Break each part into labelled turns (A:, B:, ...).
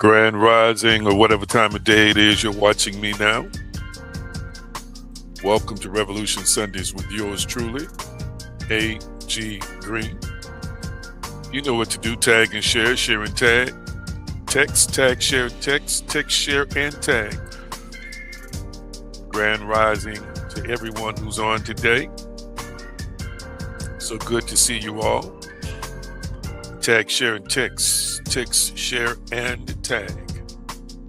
A: Grand Rising, or whatever time of day it is you're watching me now. Welcome to Revolution Sundays with yours truly, A.G. Green. You know what to do. Tag and share, share and tag. Text, tag, share, text, share, and tag. Grand Rising to everyone who's on today. So good to see you all. Tag, share, and text. Text, share, and tag.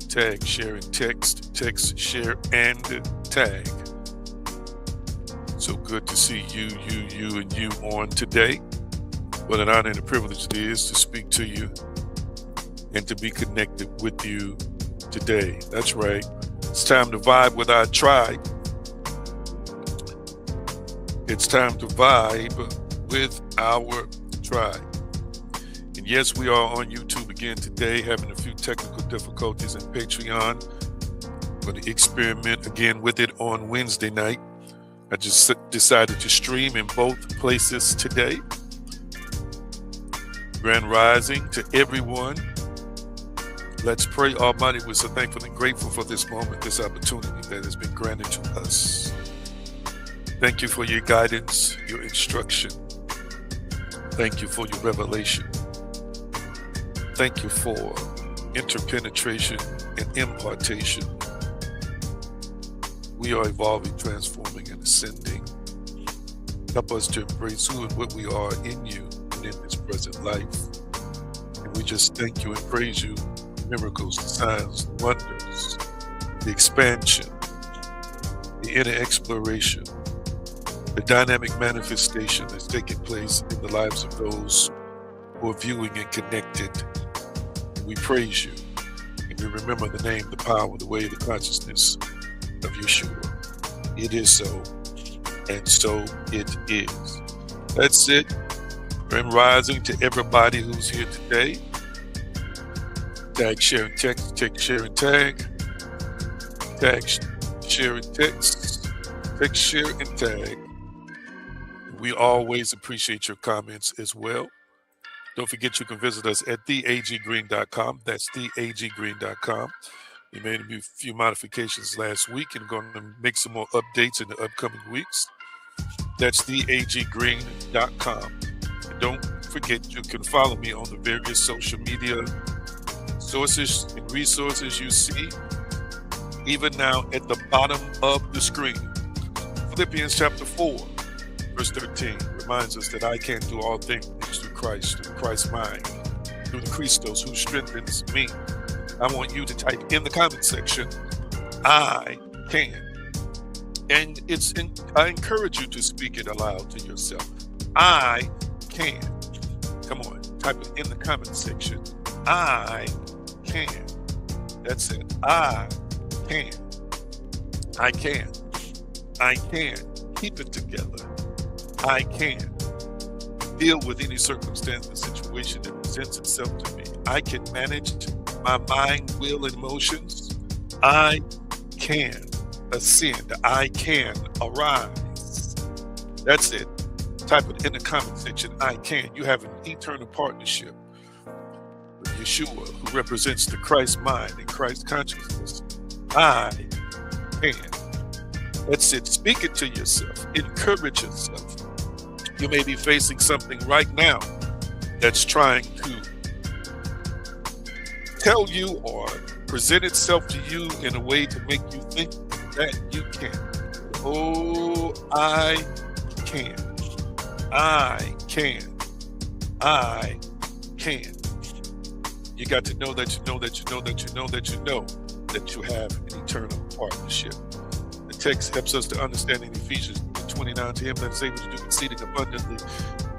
A: Tag, share, and text. Text, share, and tag. So good to see you, and you on today. What an honor and a privilege it is to speak to you and to be connected with you today. That's right. It's time to vibe with our tribe. It's time to vibe with our tribe. And yes, we are on YouTube again today, having a few technical difficulties in Patreon. I'm going to experiment again with it on Wednesday night. I just decided to stream in both places today. Grand Rising to everyone. Let's pray. Almighty, we're so thankful and grateful for this moment, this opportunity that has been granted to us. Thank you for your guidance, your instruction. Thank you for your revelation. Thank you for interpenetration and impartation. We are evolving, transforming, and ascending. Help us to embrace who and what we are in you and in this present life. And we just thank you and praise you. Miracles, the signs, the wonders, the expansion, the inner exploration, the dynamic manifestation that's taking place in the lives of those who are viewing and connected. We praise you, and we remember the name, the power, the way, the consciousness of Yeshua. It is so, and so it is. That's it. Grand Rising to everybody who's here today. Tag, share, and text. Text, share, and tag. Tag, share, and text. Text, share, and tag. We always appreciate your comments as well. Don't forget you can visit us at theaggreen.com. That's theaggreen.com. We made a few modifications last week and going to make some more updates in the upcoming weeks. That's theaggreen.com. And don't forget you can follow me on the various social media sources and resources you see even now at the bottom of the screen. Philippians chapter 4, verse 13 reminds us that I can do all things through Christ's mind, through the Christos who strengthens me. I want you to type in the comment section, I can. And I encourage you to speak it aloud to yourself. I can. Come on, type it in the comment section. I can. That's it. I can. I can. I can keep it together. I can deal with any circumstance and situation that presents itself to me. I can manage my mind, will, and emotions. I can ascend. I can arise. That's it. Type it in the comment section. I can. You have an eternal partnership with Yeshua, who represents the Christ mind and Christ consciousness. I can. That's it. Speak it to yourself. Encourage yourself. You may be facing something right now that's trying to tell you or present itself to you in a way to make you think that you can. Oh, I can. I can. I can. You got to know that you know that you know that you know that you know that you have an eternal partnership. The text helps us to understand in Ephesians 29 to him that is able to do exceeding abundantly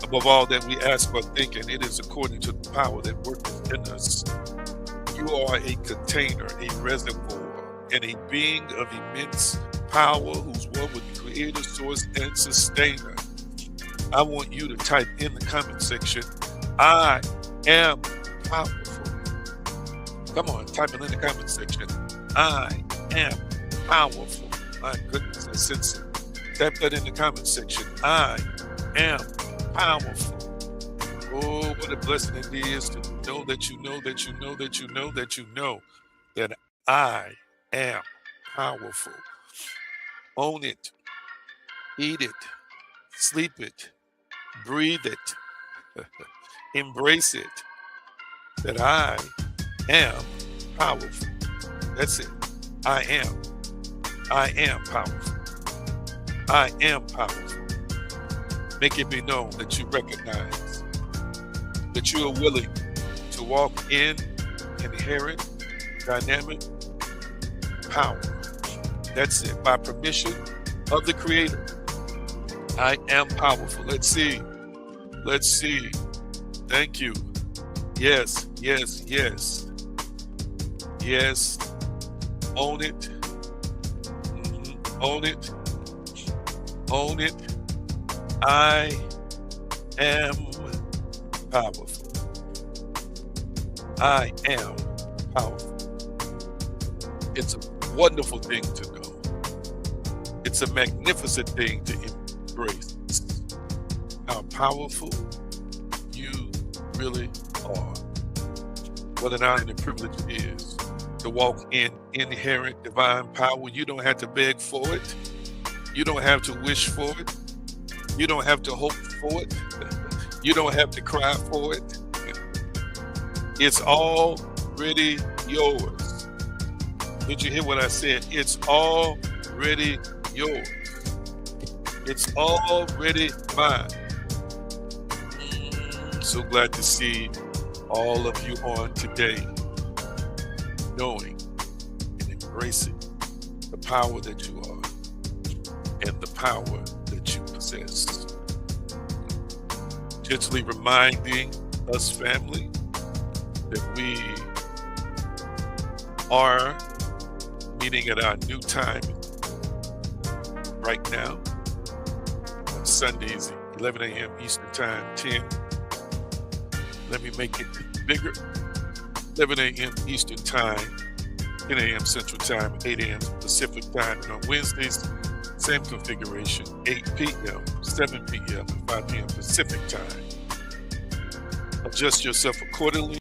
A: above all that we ask or think, and it is according to the power that worketh in us. You are a container, a reservoir, and a being of immense power who's one with the creator, source, and sustainer. I want you to type in the comment section, I am powerful. Come on, type it in the comment section. I am powerful. My goodness, I sense it. Type that in the comment section. I am powerful. Oh, what a blessing it is to know that you know that you know that you know that you know that I am powerful. Own it, eat it, sleep it, breathe it, embrace it, that I am powerful. That's it. I am. I am powerful. I am powerful. Make it be known that you recognize that you are willing to walk in inherent dynamic power. That's it. By permission of the Creator, I am powerful. Let's see. Let's see. Thank you. Yes, yes, yes. Yes. Own it. Own it. Own it. I am powerful. I am powerful. It's a wonderful thing to know. It's a magnificent thing to embrace how powerful you really are. What an honor and a privilege it is to walk in inherent divine power. You don't have to beg for it. You don't have to wish for it. You don't have to hope for it. You don't have to cry for it. It's already yours. Did you hear what I said? It's already yours. It's already mine. So glad to see all of you on today, knowing and embracing the power that you are and the power that you possess. Gently reminding us, family, that we are meeting at our new time right now on Sundays, 11 a.m. Eastern Time, 10. Let me make it bigger. 11 a.m. Eastern Time, 10 a.m. Central Time, 8 a.m. Pacific Time. And on Wednesdays, same configuration, 8 p.m., 7 p.m., and 5 p.m. Pacific Time. Adjust yourself accordingly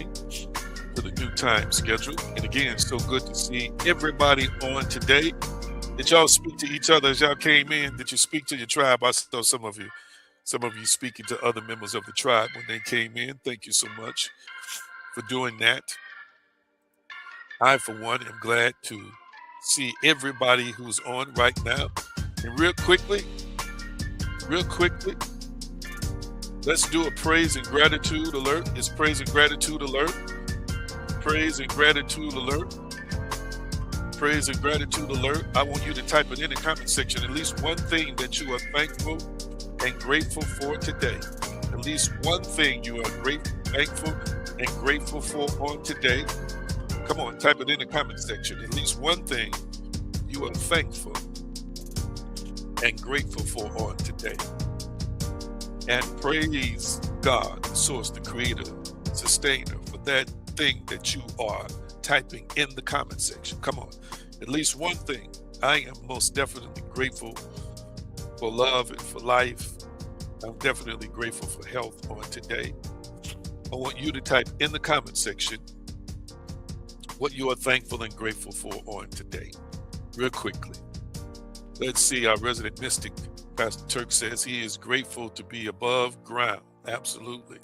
A: to the new time schedule. And again, so good to see everybody on today. Did y'all speak to each other as y'all came in? Did you speak to your tribe? I saw some of you speaking to other members of the tribe when they came in. Thank you so much for doing that. I, for one, am glad to see everybody who's on right now. And real quickly, let's do a praise and gratitude alert. It's praise and gratitude alert. Praise and gratitude alert. Praise and gratitude alert. I want you to type it in the comment section. At least one thing that you are thankful and grateful for today. At least one thing you are thankful and grateful for on today. Come on, type it in the comment section. At least one thing you are thankful and grateful for on today. And praise God, the source, the creator, sustainer, for that thing that you are typing in the comment section. Come on, at least one thing. I am most definitely grateful for love and for life. I'm definitely grateful for health on today. I want you to type in the comment section what you are thankful and grateful for on today. Real quickly. Let's see, our resident mystic, Pastor Turk, says he is grateful to be above ground. Absolutely.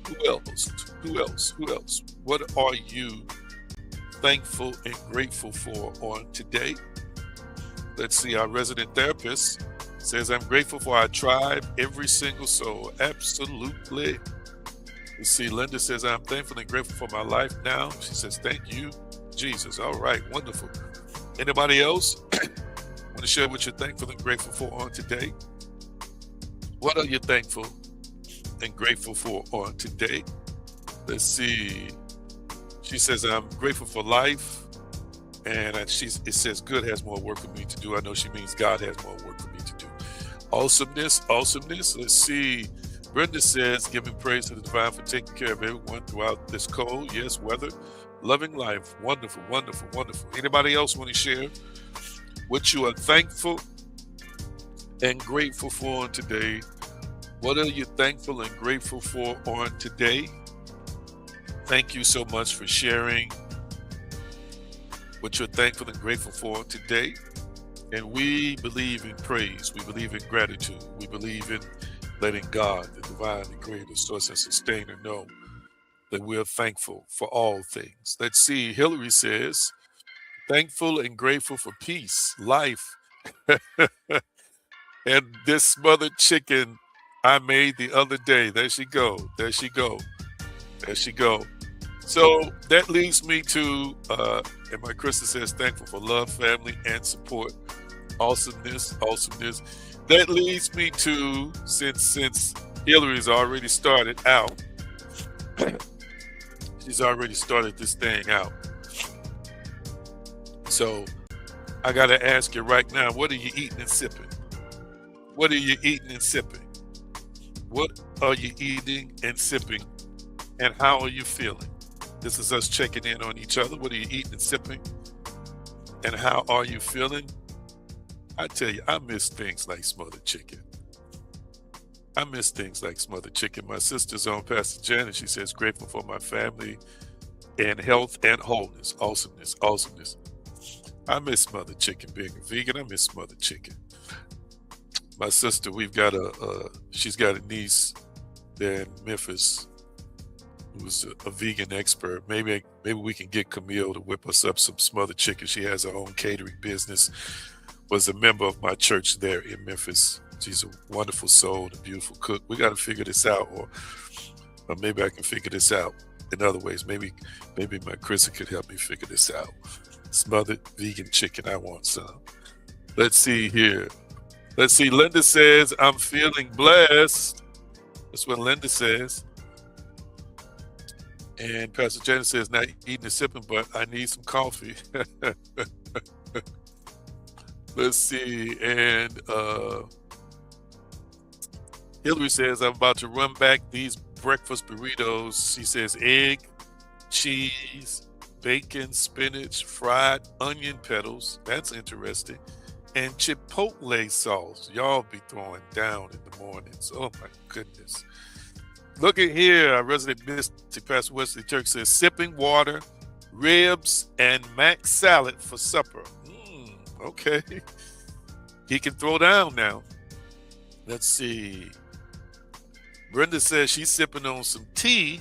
A: Who else? Who else? Who else? What are you thankful and grateful for on today? Let's see, our resident therapist says, I'm grateful for our tribe, every single soul. Absolutely. Let's see, Linda says, I'm thankful and grateful for my life now. She says, thank you, Jesus. All right, wonderful. Anybody else want to share what you're thankful and grateful for on today? What are you thankful and grateful for on today? Let's see. She says, I'm grateful for life. And it says, good has more work for me to do. I know she means God has more work for me to do. Awesomeness. Let's see. Brenda says, giving praise to the divine for taking care of everyone throughout this cold, yes, weather. Loving life. Wonderful, wonderful, wonderful. Anybody else want to share what you are thankful and grateful for today? What are you thankful and grateful for on today? Thank you so much for sharing what you're thankful and grateful for today. And we believe in praise. We believe in gratitude. We believe in letting God, the divine, the creator, source, and sustainer, know that we're thankful for all things. Let's see. Hillary says, thankful and grateful for peace, life, and this smothered chicken I made the other day. There she go. There she go. There she go. So that leads me to, and my Krista says, thankful for love, family, and support. Awesomeness, awesomeness. That leads me to, since Hillary's already started out, she's already started this thing out. So I got to ask you right now, what are you eating and sipping? What are you eating and sipping? What are you eating and sipping? And how are you feeling? This is us checking in on each other. What are you eating and sipping? And how are you feeling? I tell you, I miss things like smothered chicken. I miss things like smothered chicken. My sister's on, Pastor Janet. She says, grateful for my family and health and wholeness. Awesomeness, awesomeness. I miss smothered chicken. Being a vegan, I miss smothered chicken. My sister, she's got a niece there in Memphis who's a vegan expert. Maybe we can get Camille to whip us up some smothered chicken. She has her own catering business. Was a member of my church there in Memphis. She's a wonderful soul, a beautiful cook. We got to figure this out, or maybe I can figure this out in other ways. Maybe my Krista could help me figure this out. Smothered vegan chicken. I want some. Let's see here. Let's see. Linda says, I'm feeling blessed. That's what Linda says. And Pastor Janet says, not eating and sipping, but I need some coffee. Let's see. And Hillary says, I'm about to run back these breakfast burritos. She says, egg, cheese, bacon, spinach, fried onion petals. That's interesting. And chipotle sauce. Y'all be throwing down in the mornings. Oh, my goodness. Look at here. Our resident mystic, Pastor Wesley Turk, says, sipping water, ribs, and mac salad for supper. Okay. He can throw down now. Let's see. Brenda says she's sipping on some tea.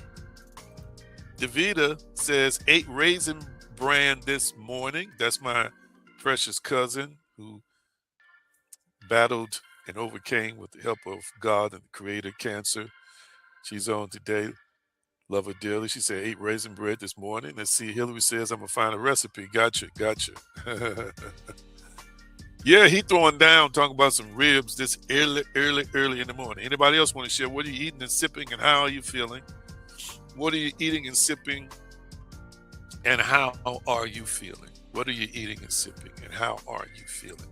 A: Davita says, ate Raisin Bran this morning. That's my precious cousin who battled and overcame with the help of God and the Creator cancer. She's on today. Love her dearly. She said, ate raisin bread this morning. Let's see. Hillary says, I'm going to find a recipe. Gotcha. Yeah, he throwing down, talking about some ribs this early in the morning. Anybody else want to share? What are you eating and sipping, and how are you feeling? What are you eating and sipping, and how are you feeling? What are you eating and sipping, and how are you feeling?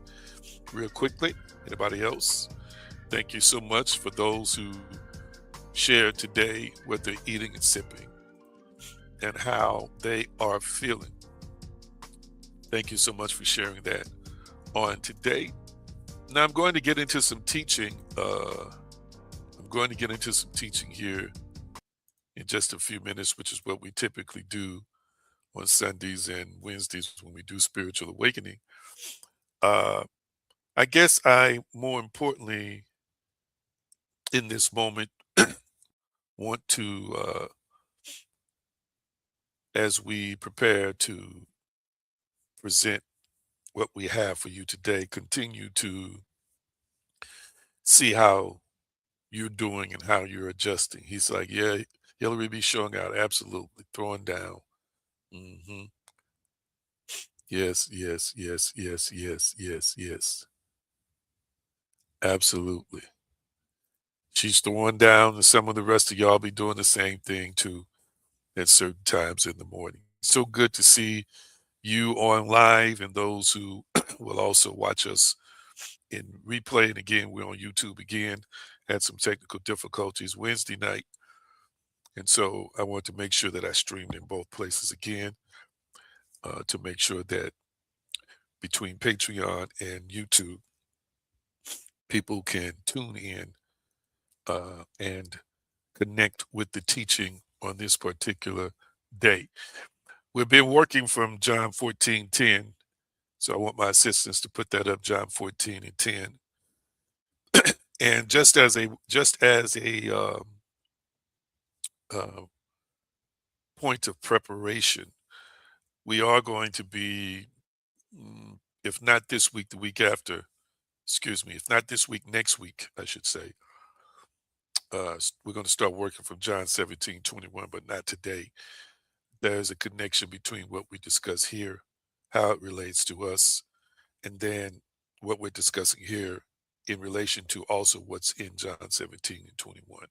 A: Real quickly, anybody else? Thank you so much for those who shared today what they're eating and sipping and how they are feeling. Thank you so much for sharing that on today. Now I'm going to get into some teaching. Here in just a few minutes, which is what we typically do on Sundays and Wednesdays when we do spiritual awakening. I guess I, more importantly, in this moment, want to, as we prepare to present what we have for you today, continue to see how you're doing and how you're adjusting. He's like, yeah, Hillary be showing out, absolutely, throwing down. Yes, yes. Absolutely. She's throwing down, and some of the rest of y'all be doing the same thing too at certain times in the morning. So good to see you on live and those who will also watch us in replay. And again, we're on YouTube again. Had some technical difficulties Wednesday night. And so I want to make sure that I streamed in both places again to make sure that between Patreon and YouTube, people can tune in and connect with the teaching on this particular day. We've been working from John 14:10, so I want my assistants to put that up, John 14 and 10. And just as a uh, point of preparation, we are going to be, if not this week, the week after, excuse me, if not this week, next week, I should say, we're going to start working from John 17:21, but not today. There's a connection between what we discuss here, how it relates to us, and then what we're discussing here in relation to also what's in John 17 and 21.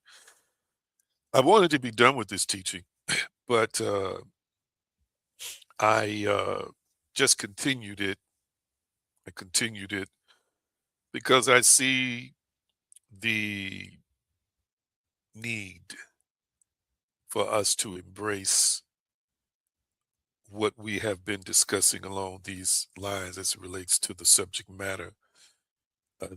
A: I wanted to be done with this teaching, but I just continued it. I continued it because I see the need for us to embrace what we have been discussing along these lines as it relates to the subject matter.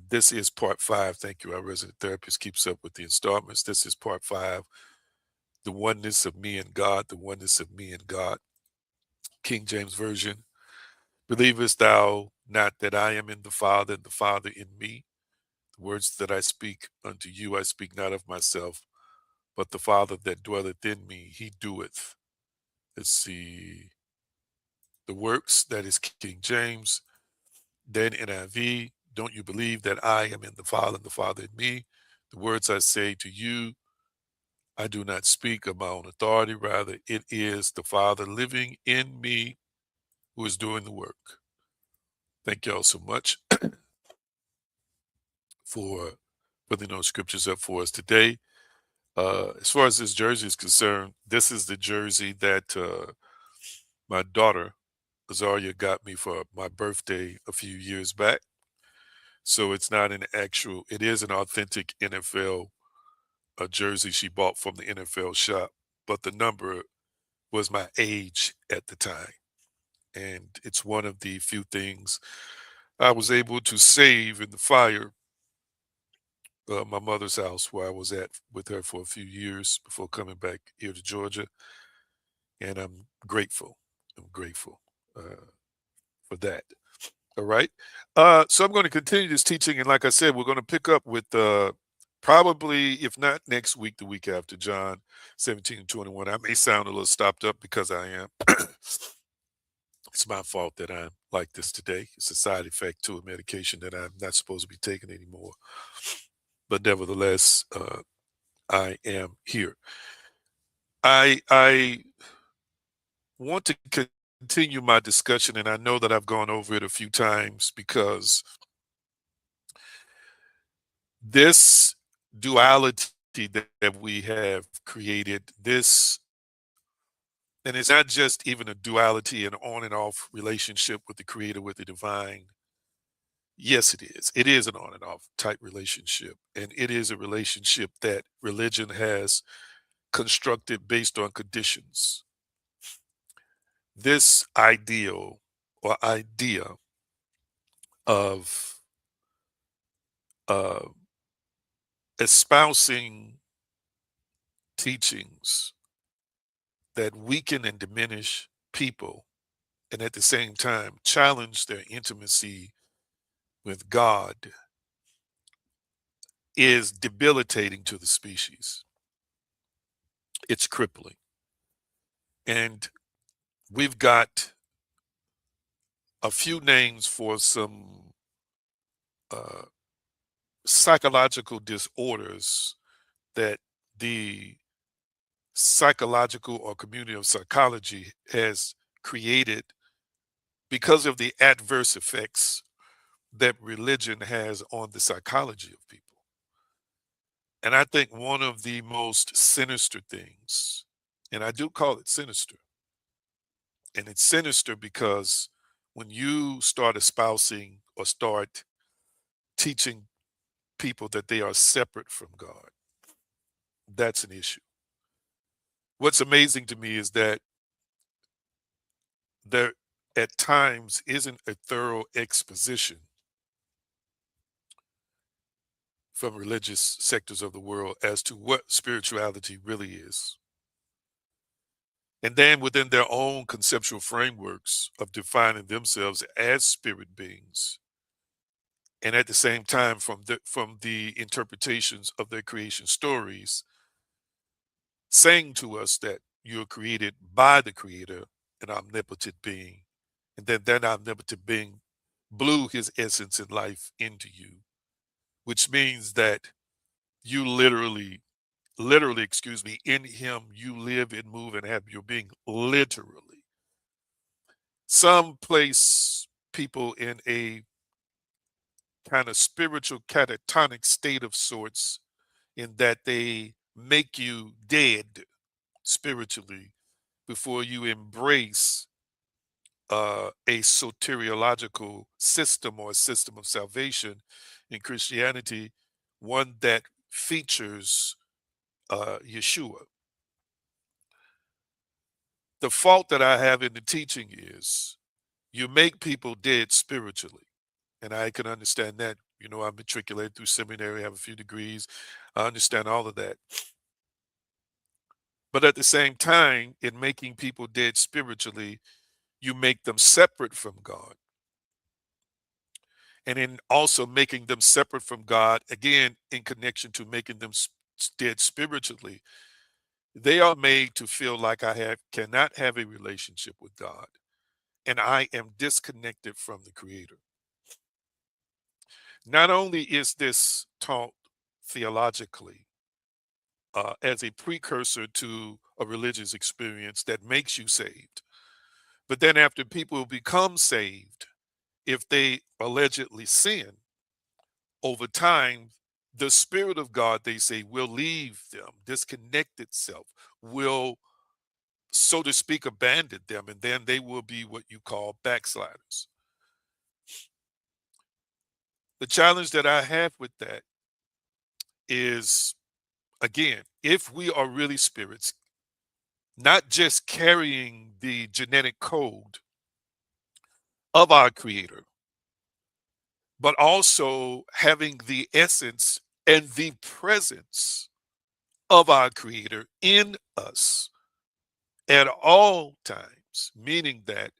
A: This is part five. Thank you. Our resident therapist keeps up with the installments. This is part five, the oneness of me and God, the oneness of me and God. King James Version. Believest thou not that I am in the Father, and the Father in me? The words that I speak unto you, I speak not of myself, but the Father that dwelleth in me, he doeth. Let's see. The works, that is King James. Then NIV, don't you believe that I am in the Father and the Father in me? The words I say to you, I do not speak of my own authority. Rather, it is the Father living in me who is doing the work. Thank y'all so much for putting those scriptures up for us today. As far as this jersey is concerned, this is the jersey that my daughter, Azaria, got me for my birthday a few years back. So it's not an actual, it is an authentic NFL jersey she bought from the NFL shop, but the number was my age at the time. And it's one of the few things I was able to save in the fire, my mother's house where I was at with her for a few years before coming back here to Georgia. And I'm grateful. I'm grateful for that. All right. So I'm going to continue this teaching. And like I said, we're going to pick up with probably, if not next week, the week after, John 17 and 21. I may sound a little stopped up because I am. It's my fault that I'm like this today. It's a side effect to a medication that I'm not supposed to be taking anymore. But nevertheless, I am here. I want to continue my discussion, and I know that I've gone over it a few times because this duality that we have created, this, and it's not just even a duality, an on and off relationship with the creator, with the divine. Yes, it is. It is an on and off type relationship. And it is a relationship that religion has constructed based on conditions. This ideal or idea of uh, espousing teachings that weaken and diminish people and at the same time challenge their intimacy with God is debilitating to the species. It's crippling. And we've got a few names for some uh, psychological disorders that the psychological or community of psychology has created because of the adverse effects that religion has on the psychology of people. And I think one of the most sinister things, and I do call it sinister, and it's sinister because when you start espousing or start teaching people that they are separate from God, that's an issue. What's amazing to me is that there at times isn't a thorough exposition from religious sectors of the world as to what spirituality really is. And then within their own conceptual frameworks of defining themselves as spirit beings, and at the same time from the interpretations of their creation stories, saying to us that you're created by the creator, an omnipotent being, and then that omnipotent being blew his essence and life into you, which means that you literally, excuse me, in him you live and move and have your being literally. Some place people in a kind of spiritual catatonic state of sorts, in that they make you dead spiritually before you embrace a soteriological system or a system of salvation in Christianity, one that features Yeshua. The fault that I have in the teaching is you make people dead spiritually. And I can understand that. You know, I'm matriculated through seminary, have a few degrees. I understand all of that. But at the same time, in making people dead spiritually, you make them separate from God. And in also making them separate from God, again, in connection to making them dead spiritually, they are made to feel like cannot have a relationship with God, and I am disconnected from the Creator. Not only is this taught theologically as a precursor to a religious experience that makes you saved, but then after people become saved, if they allegedly sin, over time, the Spirit of God, they say, will leave them, disconnect itself, will, so to speak, abandon them, and then they will be what you call backsliders. The challenge that I have with that is, again, if we are really spirits, not just carrying the genetic code of our Creator, but also having the essence and the presence of our Creator in us at all times, meaning that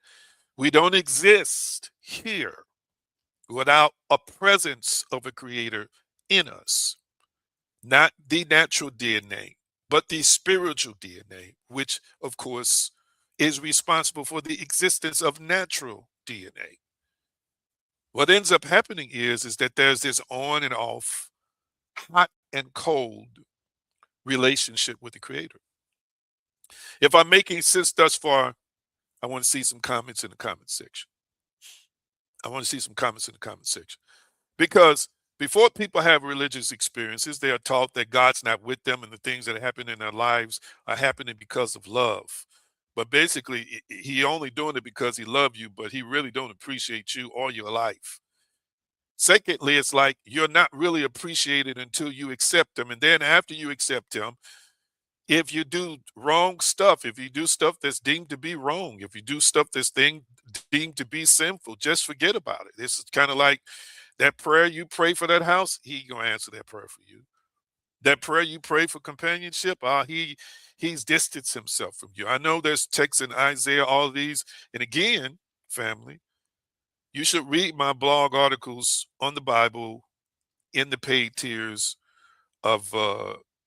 A: we don't exist here without a presence of a Creator in us, not the natural DNA, but the spiritual DNA, which, of course, is responsible for the existence of natural DNA. What ends up happening is that there's this on and off, hot and cold relationship with the Creator. If I'm making sense thus far, I want to see some comments in the comment section. I want to see some comments in the comment section. Because before people have religious experiences, they are taught that God's not with them and the things that happen in their lives are happening because of love. But basically, he only doing it because he loves you, but he really don't appreciate you all your life. Secondly, it's like you're not really appreciated until you accept him. And then after you accept him, if you do wrong stuff, if you do stuff that's deemed to be wrong, if you do stuff that's deemed to be sinful, just forget about it. This is kind of like that prayer you pray for that house, he gonna answer that prayer for you. That prayer you pray for companionship, he's distanced himself from you. I know there's texts in Isaiah, all of these, and again, family, you should read my blog articles on the Bible in the paid tiers of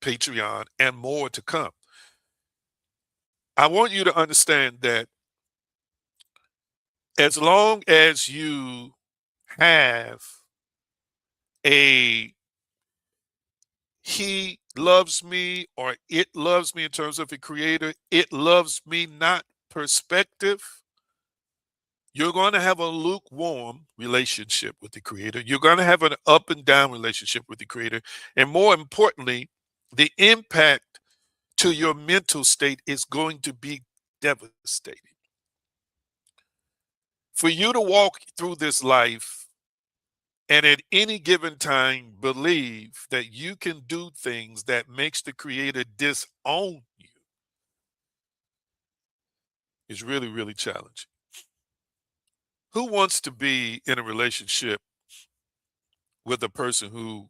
A: Patreon and more to come. I want you to understand that as long as you have a he loves me or it loves me in terms of a creator, it loves me not perspective, you're going to have a lukewarm relationship with the creator. You're going to have an up and down relationship with the creator. And more importantly, the impact to your mental state is going to be devastating. For you to walk through this life and at any given time believe that you can do things that makes the creator disown you is really, really challenging. Who wants to be in a relationship with a person who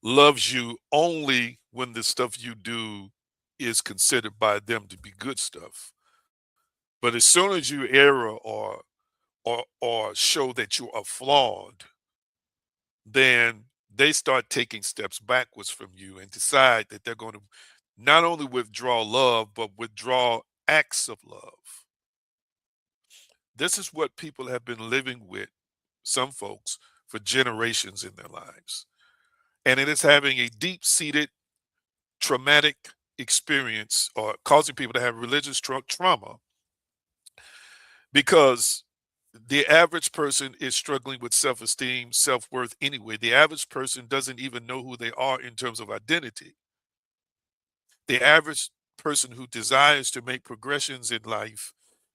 A: loves you only when the stuff you do is considered by them to be good stuff. But as soon as you error or show that you are flawed, then they start taking steps backwards from you and decide that they're going to not only withdraw love, but withdraw acts of love. This is what people have been living with, some folks, for generations in their lives. And it is having a deep seated traumatic experience or causing people to have religious trauma because the average person is struggling with self esteem, self worth anyway. The average person doesn't even know who they are in terms of identity. The average person who desires to make progressions in life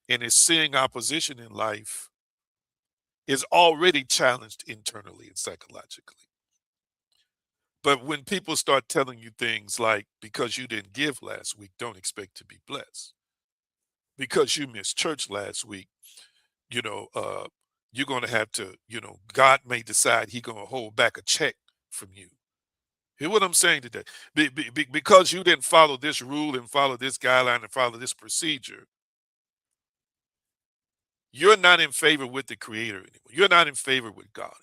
A: and is seeing opposition in life is already challenged internally and psychologically. But when people start telling you things like, because you didn't give last week, don't expect to be blessed. Because you missed church last week, you know, you're going to have to, God may decide He's going to hold back a check from you. Hear what I'm saying today? Because you didn't follow this rule and follow this guideline and follow this procedure, you're not in favor with the Creator anymore. You're not in favor with God anymore.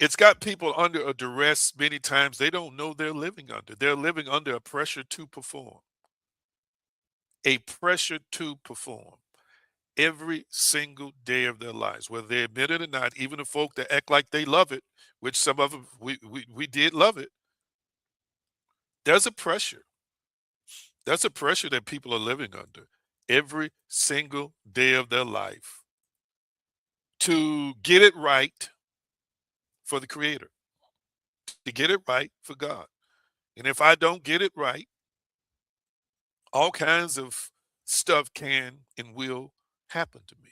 A: It's got people under a duress many times they don't know they're living under. They're living under a pressure to perform, a pressure to perform every single day of their lives, whether they admit it or not. Even the folk that act like they love it, which some of them we did love it. There's a pressure. That's a pressure that people are living under every single day of their life to get it right for the Creator, to get it right for God. And if I don't get it right, all kinds of stuff can and will happen to me.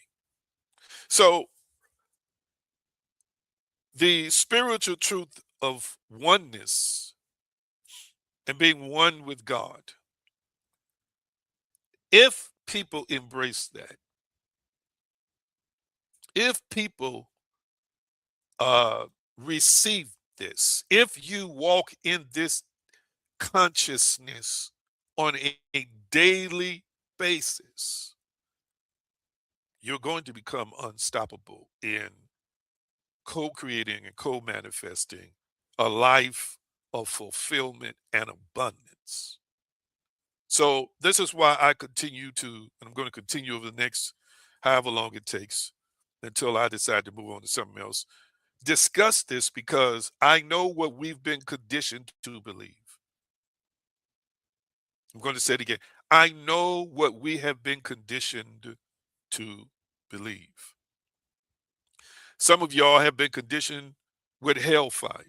A: So, the spiritual truth of oneness and being one with God, if people embrace that, if people uh, receive this, if you walk in this consciousness on a daily basis, you're going to become unstoppable in co creating and co manifesting a life of fulfillment and abundance. So, this is why I continue to, and I'm going to continue over the next however long it takes until I decide to move on to something else. Discuss this because I know what we've been conditioned to believe. I'm going to say it again. I know what we have been conditioned to believe. Some of y'all have been conditioned with hellfire.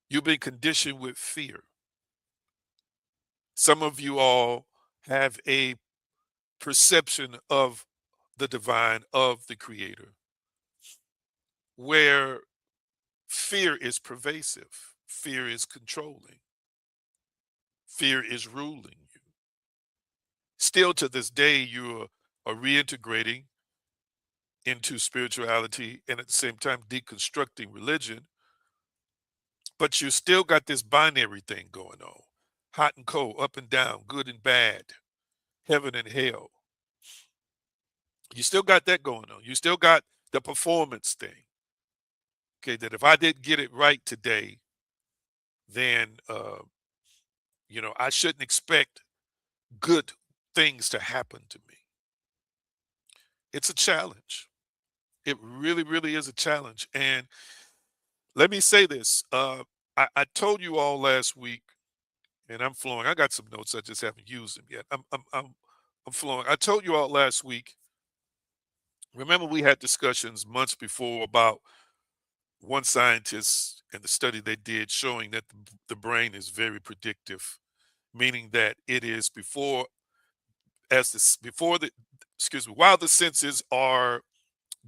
A: You've been conditioned with fear. Some of you all have a perception of the divine, of the creator, where fear is pervasive, fear is controlling, fear is ruling you. Still to this day, you are reintegrating into spirituality and at the same time deconstructing religion, but you still got this binary thing going on, hot and cold, up and down, good and bad, heaven and hell. You still got that going on. You still got the performance thing. Okay, that if I didn't get it right today, then I shouldn't expect good things to happen to me. It's a challenge. It really, really is a challenge. And let me say this. I told you all last week, and I'm flowing. I got some notes. I just haven't used them yet. I'm flowing. I told you all last week. Remember, we had discussions months before about one scientist and the study they did showing that the brain is very predictive, meaning that it is before the excuse me, while the senses are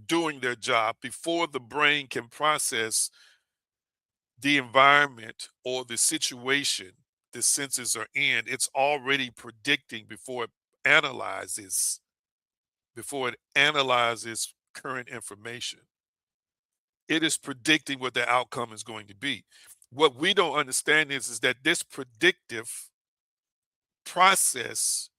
A: doing their job, before the brain can process the environment or the situation the senses are in, it's already predicting analyzes before it analyzes current information. It is predicting what the outcome is going to be. What we don't understand is that this predictive process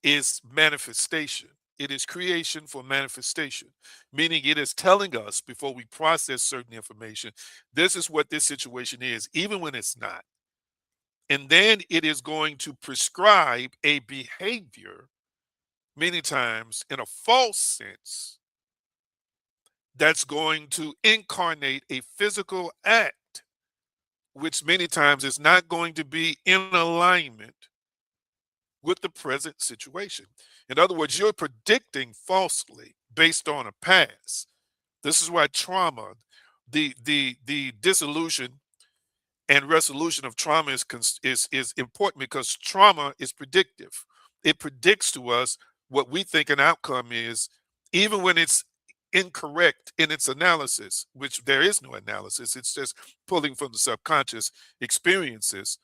A: is manifestation. It is creation for manifestation, meaning it is telling us before we process certain information, this is what this situation is, even when it's not. And then it is going to prescribe a behavior, many times in a false sense, that's going to incarnate a physical act, which many times is not going to be in alignment with the present situation. In other words, you're predicting falsely based on a past. This is why trauma, the dissolution and resolution of trauma is important, because trauma is predictive. It predicts to us what we think an outcome is, even when it's incorrect in its analysis, which there is no analysis. It's just pulling from the subconscious experiences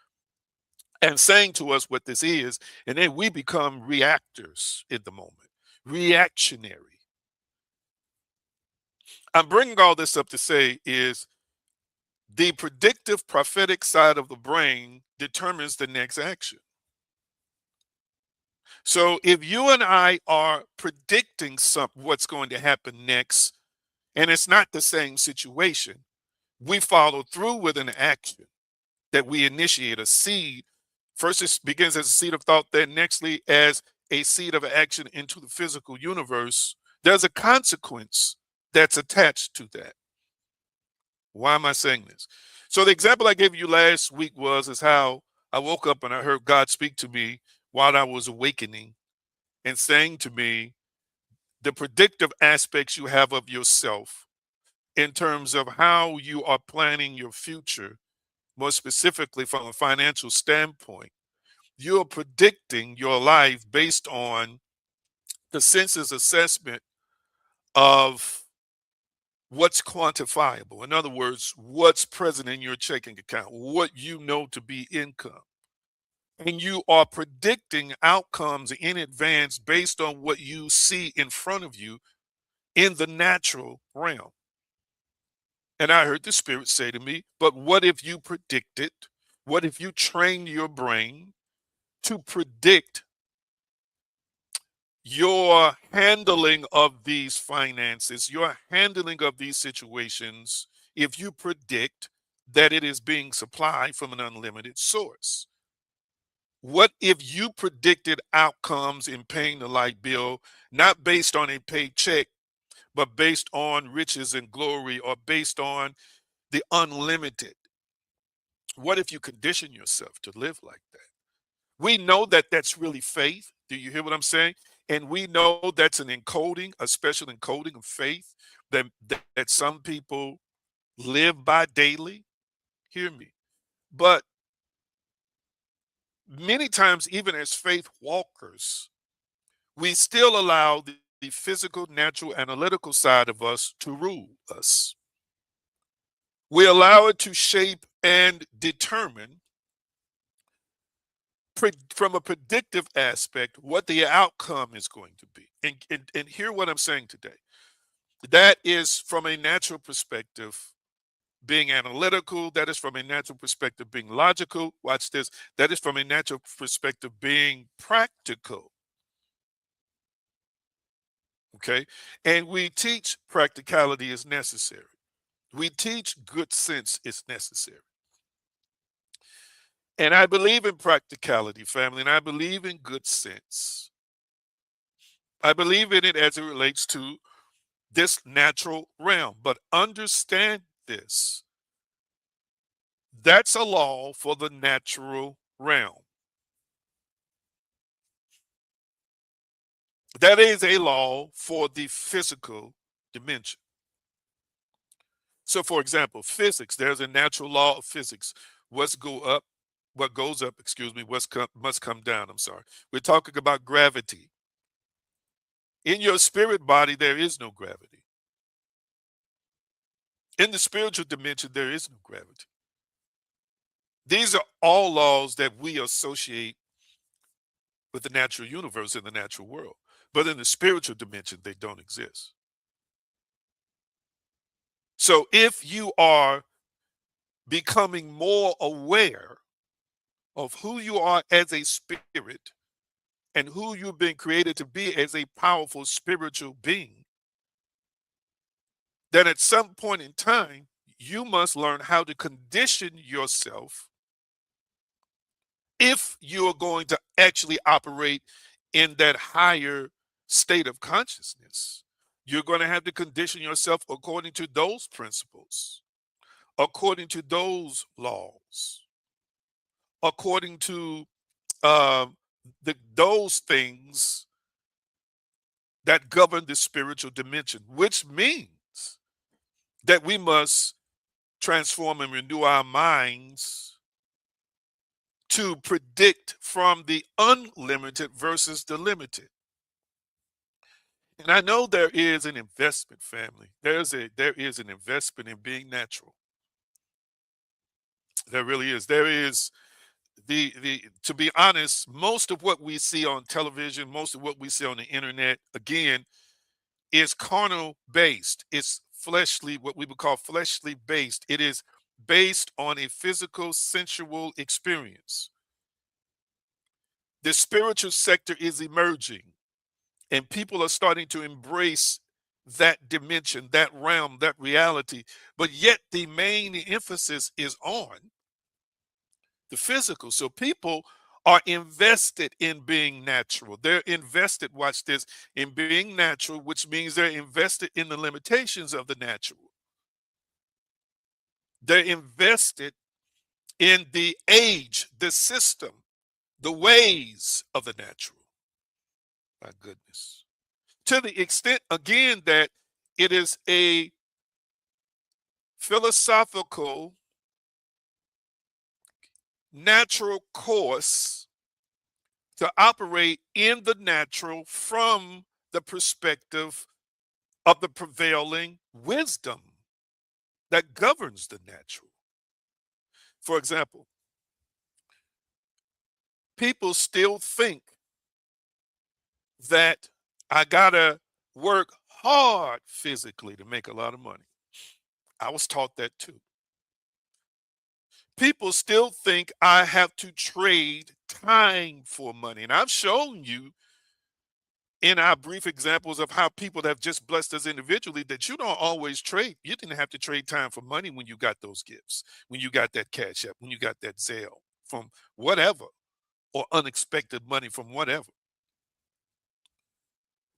A: and saying to us what this is, and then we become reactors in the moment, reactionary. I'm bringing all this up to say is the predictive prophetic side of the brain determines the next action. So if you and I are predicting what's going to happen next, and it's not the same situation, we follow through with an action that we initiate, a seed. First, it begins as a seed of thought, then nextly as a seed of action into the physical universe. There's a consequence that's attached to that. Why am I saying this? So the example I gave you last week is how I woke up and I heard God speak to me while I was awakening and saying to me the predictive aspects you have of yourself in terms of how you are planning your future, more specifically from a financial standpoint. You're predicting your life based on the census assessment of what's quantifiable. In other words, what's present in your checking account, what you know to be income. And you are predicting outcomes in advance based on what you see in front of you in the natural realm. And I heard the Spirit say to me, but what if you predict it? What if you train your brain to predict your handling of these finances, your handling of these situations, if you predict that it is being supplied from an unlimited source? What if you predicted outcomes in paying the light bill, not based on a paycheck, but based on riches and glory, or based on the unlimited? What if you condition yourself to live like that? We know that that's really faith. Do you hear what I'm saying? And we know that's an encoding, a special encoding of faith that some people live by daily. Hear me. But many times, even as faith walkers, we still allow the physical, natural, analytical side of us to rule us. We allow it to shape and determine from a predictive aspect what the outcome is going to be. And hear what I'm saying today. That is from a natural perspective, being analytical. That is from a natural perspective, being logical. Watch this. That is from a natural perspective, being practical. Okay. And we teach practicality is necessary. We teach good sense is necessary. And I believe in practicality, family, and I believe in good sense. I believe in it as it relates to this natural realm. But understand this, that's a law for the natural realm. That is a law for the physical dimension. So, for example, physics, there's a natural law of physics. What goes up, excuse me, must come down. I'm sorry. We're talking about gravity. In your spirit body, there is no gravity. In the spiritual dimension, there is no gravity. These are all laws that we associate with the natural universe and the natural world. But in the spiritual dimension, they don't exist. So if you are becoming more aware of who you are as a spirit and who you've been created to be as a powerful spiritual being, then at some point in time, you must learn how to condition yourself if you're going to actually operate in that higher state of consciousness. You're going to have to condition yourself according to those principles, according to those laws, according to um, those things that govern the spiritual dimension, which means that we must transform and renew our minds to predict from the unlimited versus the limited. And I know there is an investment, family. There is an investment in being natural. There really is. There is the to be honest, most of what we see on television, most of what we see on the internet, again, is carnal based. It's fleshly, what we would call fleshly based. It is based on a physical, sensual experience. The spiritual sector is emerging, and people are starting to embrace that dimension, that realm, that reality. But yet, the main emphasis is on the physical. So people are invested in being natural. They're invested, watch this, in being natural, which means they're invested in the limitations of the natural. They're invested in the age, the system, the ways of the natural. My goodness. To the extent, again, that it is a philosophical, natural course to operate in the natural from the perspective of the prevailing wisdom that governs the natural. For example, people still think that I gotta work hard physically to make a lot of money. I was taught that too. People still think I have to trade time for money. And I've shown you in our brief examples of how people have just blessed us individually that you don't always trade. You didn't have to trade time for money when you got those gifts, when you got that cash app, when you got that Zelle from whatever, or unexpected money from whatever.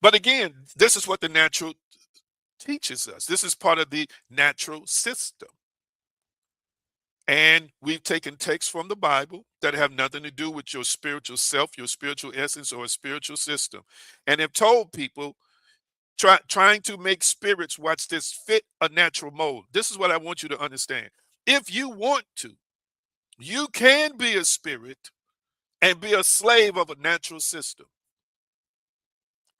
A: But again, this is what the natural teaches us. This is part of the natural system. And we've taken texts from the Bible that have nothing to do with your spiritual self, your spiritual essence, or a spiritual system, and have told people trying to make spirits, watch this, fit a natural mold. This is what I want you to understand. If you want to, you can be a spirit and be a slave of a natural system.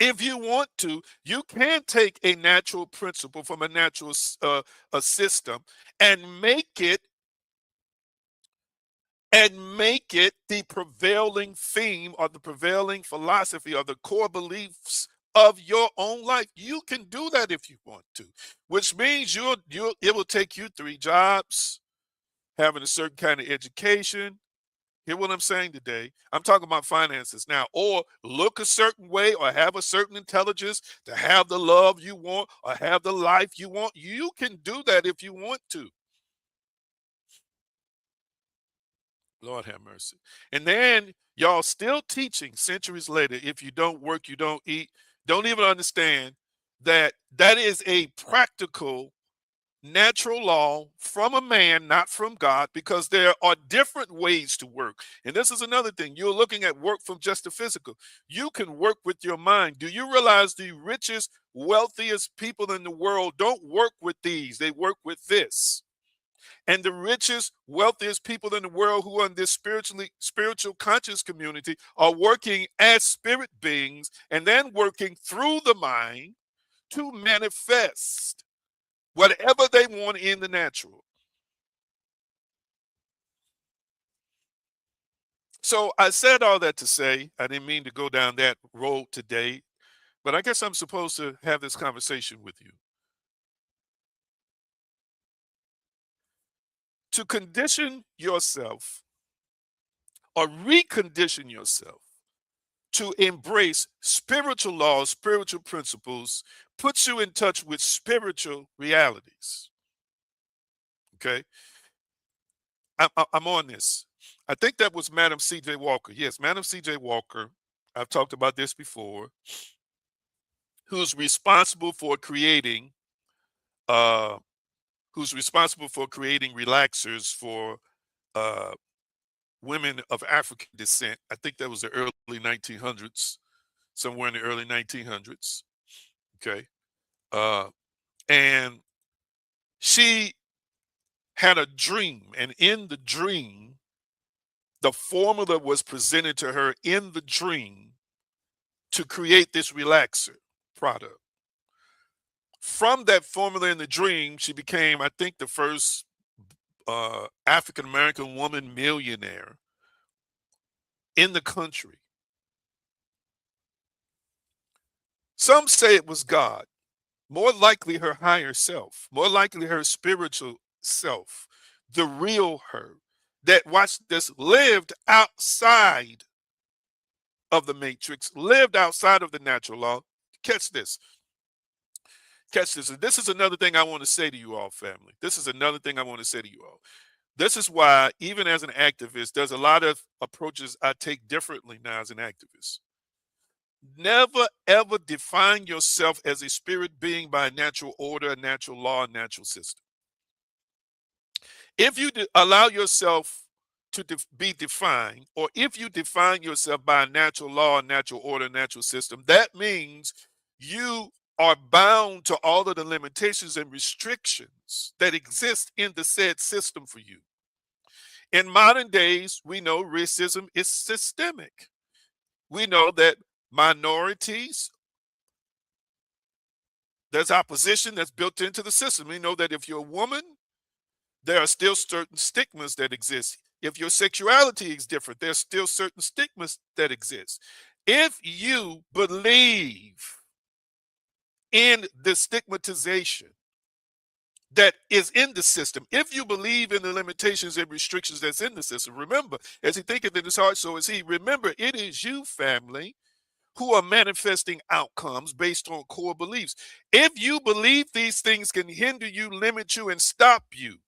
A: If you want to, you can take a natural principle from a natural a system and make it the prevailing theme or the prevailing philosophy or the core beliefs of your own life. You can do that if you want to, which means you'll it will take you 3 jobs, having a certain kind of education. Hear what I'm saying today? I'm talking about finances now, or look a certain way, or have a certain intelligence to have the love you want, or have the life you want. You can do that if you want to. Lord have mercy. And then y'all still teaching centuries later, if you don't work, you don't eat. Don't even understand that that is a practical, natural law from a man, not from God, because there are different ways to work. And this is another thing. You're looking at work from just the physical. You can work with your mind. Do you realize the richest, wealthiest people in the world don't work with these? They work with this. And the richest, wealthiest people in the world who are in this spiritual conscious community are working as spirit beings and then working through the mind to manifest whatever they want in the natural. So I said all that to say, I didn't mean to go down that road today, but I guess I'm supposed to have this conversation with you. to condition yourself or recondition yourself to embrace spiritual laws, spiritual principles, puts you in touch with spiritual realities. Okay, I'm on this. I think that was Madam C.J. Walker. Yes, Madam C.J. Walker. I've talked about this before. Who's responsible for creating? Uh, who's responsible for creating relaxers for uh, women of African descent? I think that was the early 1900s, somewhere in the early 1900s. Okay, uh, and she had a dream, and in the dream, the formula was presented to her in the dream to create this relaxer product. From that formula in the dream, she became, I think, the first African American woman millionaire in the country. Some say it was God, more likely her higher self, more likely her spiritual self, the real her that, watch this, lived outside of the matrix, lived outside of the natural law. Catch this. Catch this. And this is another thing I want to say to you all, family. This is another thing I want to say to you all. This is why, even as an activist, there's a lot of approaches I take differently now as an activist. Never ever define yourself as a spirit being by a natural order, a natural law, a natural system. If you allow yourself to be defined, or if you define yourself by a natural law, a natural order, natural system, that means you are bound to all of the limitations and restrictions that exist in the said system for you. In modern days, we know racism is systemic. We know that minorities, there's opposition that's built into the system. We know that if you're a woman, there are still certain stigmas that exist. If your sexuality is different, there's still certain stigmas that exist. If you believe in the stigmatization that is in the system, if you believe in the limitations and restrictions that's in the system, remember, as he thinketh in his heart, so is he. Remember, it is you, family, who are manifesting outcomes based on core beliefs. If you believe these things can hinder you, limit you, and stop you,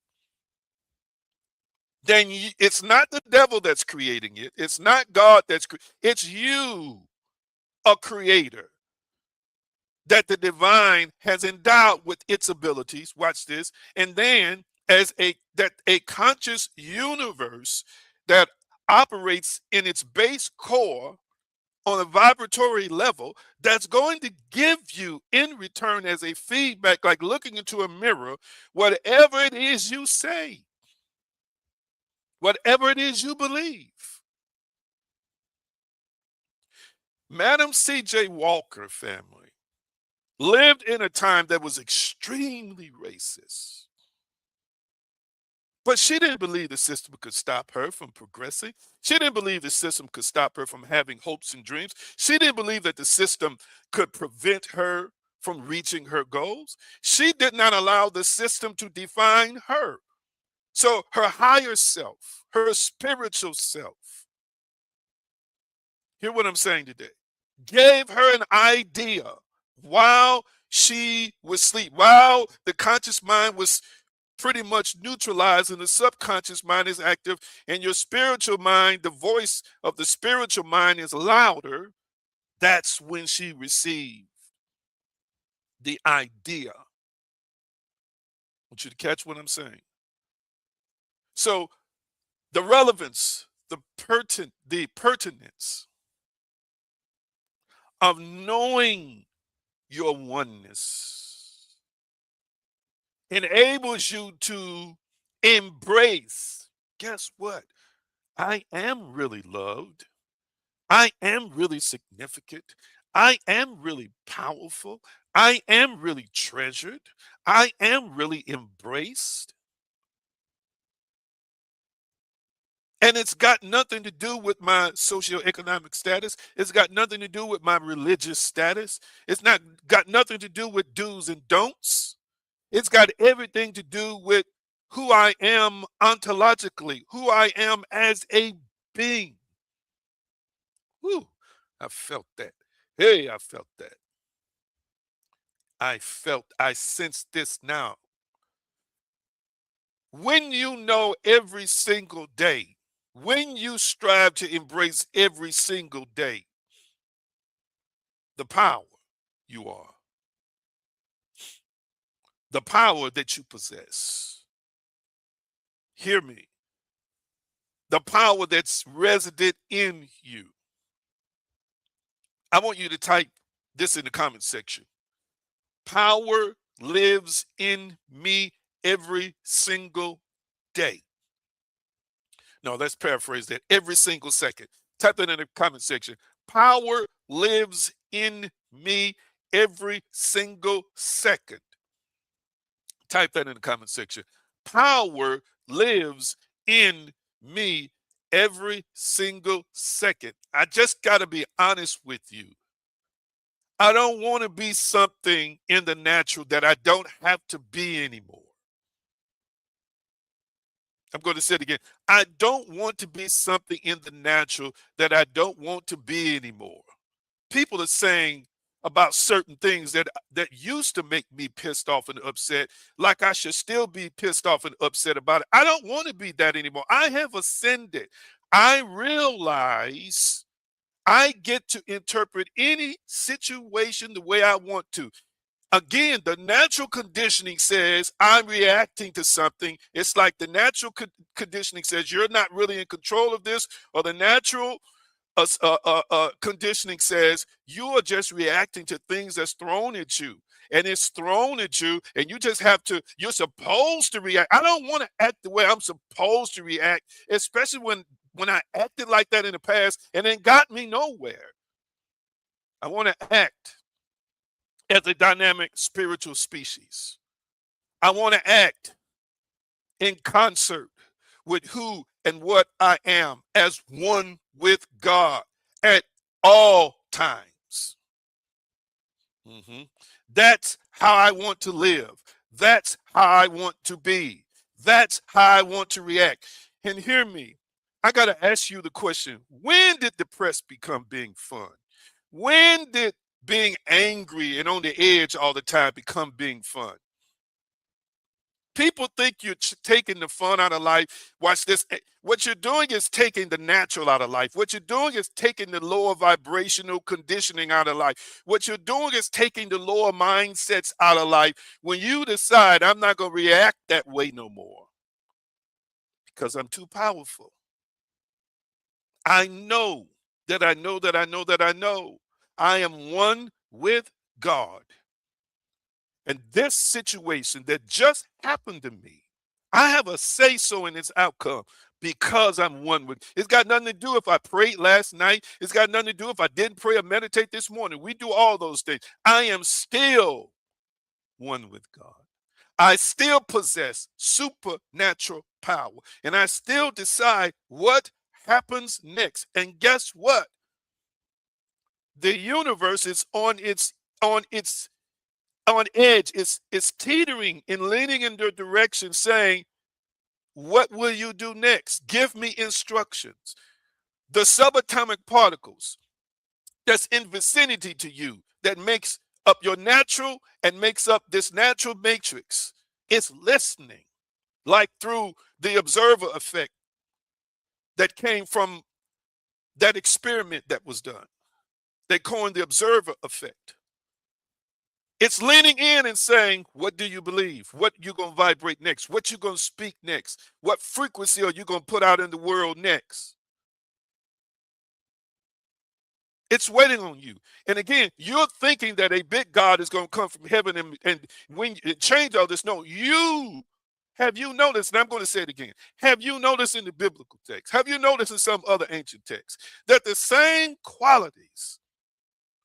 A: then it's not the devil that's creating it. It's not God it's you, a creator, that the divine has endowed with its abilities. Watch this. And then as a conscious universe that operates in its base core on a vibratory level, that's going to give you in return as a feedback, like looking into a mirror, whatever it is you say, whatever it is you believe. Madam C.J. Walker, family, lived in a time that was extremely racist. But she didn't believe the system could stop her from progressing. She didn't believe the system could stop her from having hopes and dreams. She didn't believe that the system could prevent her from reaching her goals. She did not allow the system to define her. So her higher self, her spiritual self, hear what I'm saying today, gave her an idea while she was asleep, while the conscious mind was pretty much neutralized and the subconscious mind is active, and your spiritual mind, the voice of the spiritual mind is louder. That's when she received the idea. I want you to catch what I'm saying. So the relevance, the pertinence of knowing your oneness enables you to embrace, guess what? I am really loved. I am really significant. I am really powerful. I am really treasured. I am really embraced. And it's got nothing to do with my socioeconomic status. It's got nothing to do with my religious status. It's not got nothing to do with do's and don'ts. It's got everything to do with who I am ontologically, who I am as a being. Whew, I felt that. Hey, I felt that. I sense this now. When you know every single day, when you strive to embrace every single day the power you are, the power that you possess, hear me, the power that's resident in you. I want you to type this in the comment section. Power lives in me every single day. No, let's paraphrase that. Every single second. Type that in the comment section. Power lives in me every single second. Type that in the comment section. Power lives in me every single second. I just got to be honest with you. I don't want to be something in the natural that I don't have to be anymore. I'm going to say it again. I don't want to be something in the natural that I don't want to be anymore. People are saying about certain things that used to make me pissed off and upset, like I should still be pissed off and upset about it. I don't want to be that anymore. I have ascended. I realize I get to interpret any situation the way I want to. Again, the natural conditioning says I'm reacting to something. It's like the natural conditioning says you're not really in control of this, or the natural conditioning says you are just reacting to things that's thrown at you. And it's thrown at you, and you just have to, you're supposed to react. I don't want to act the way I'm supposed to react, especially when I acted like that in the past and it got me nowhere. I want to act as a dynamic spiritual species. I want to act in concert with who and what I am as one with God at all times. Mhm. That's how I want to live. That's how I want to be. That's how I want to react. And hear me, I got to ask you the question, when did depressed become being fun? When did being angry and on the edge all the time become being fun? People think you're taking the fun out of life. Watch this. What you're doing is taking the natural out of life. What you're doing is taking the lower vibrational conditioning out of life. What you're doing is taking the lower mindsets out of life. When you decide, I'm not going to react that way no more because I'm too powerful. I know that I know that I know that I know I am one with God. And this situation that just happened to me, I have a say so in its outcome because I'm one with. It's got nothing to do if I prayed last night. It's got nothing to do if I didn't pray or meditate this morning. We do all those things. I am still one with God. I still possess supernatural power, and I still decide what happens next. And guess what? The universe is on edge. It's teetering and leaning in their direction, saying, what will you do next? Give me instructions. The subatomic particles that's in vicinity to you, that makes up your natural and makes up this natural matrix, it's listening, like through the observer effect that came from that experiment that was done. They coined the observer effect. It's leaning in and saying, what do you believe? What you going to vibrate next? What you going to speak next? What frequency are you going to put out in the world next? It's waiting on you. And again, you're thinking that a big God is going to come from heaven and when you change all this. No, have you noticed, and I'm going to say it again, have you noticed in the biblical text, have you noticed in some other ancient texts, that the same qualities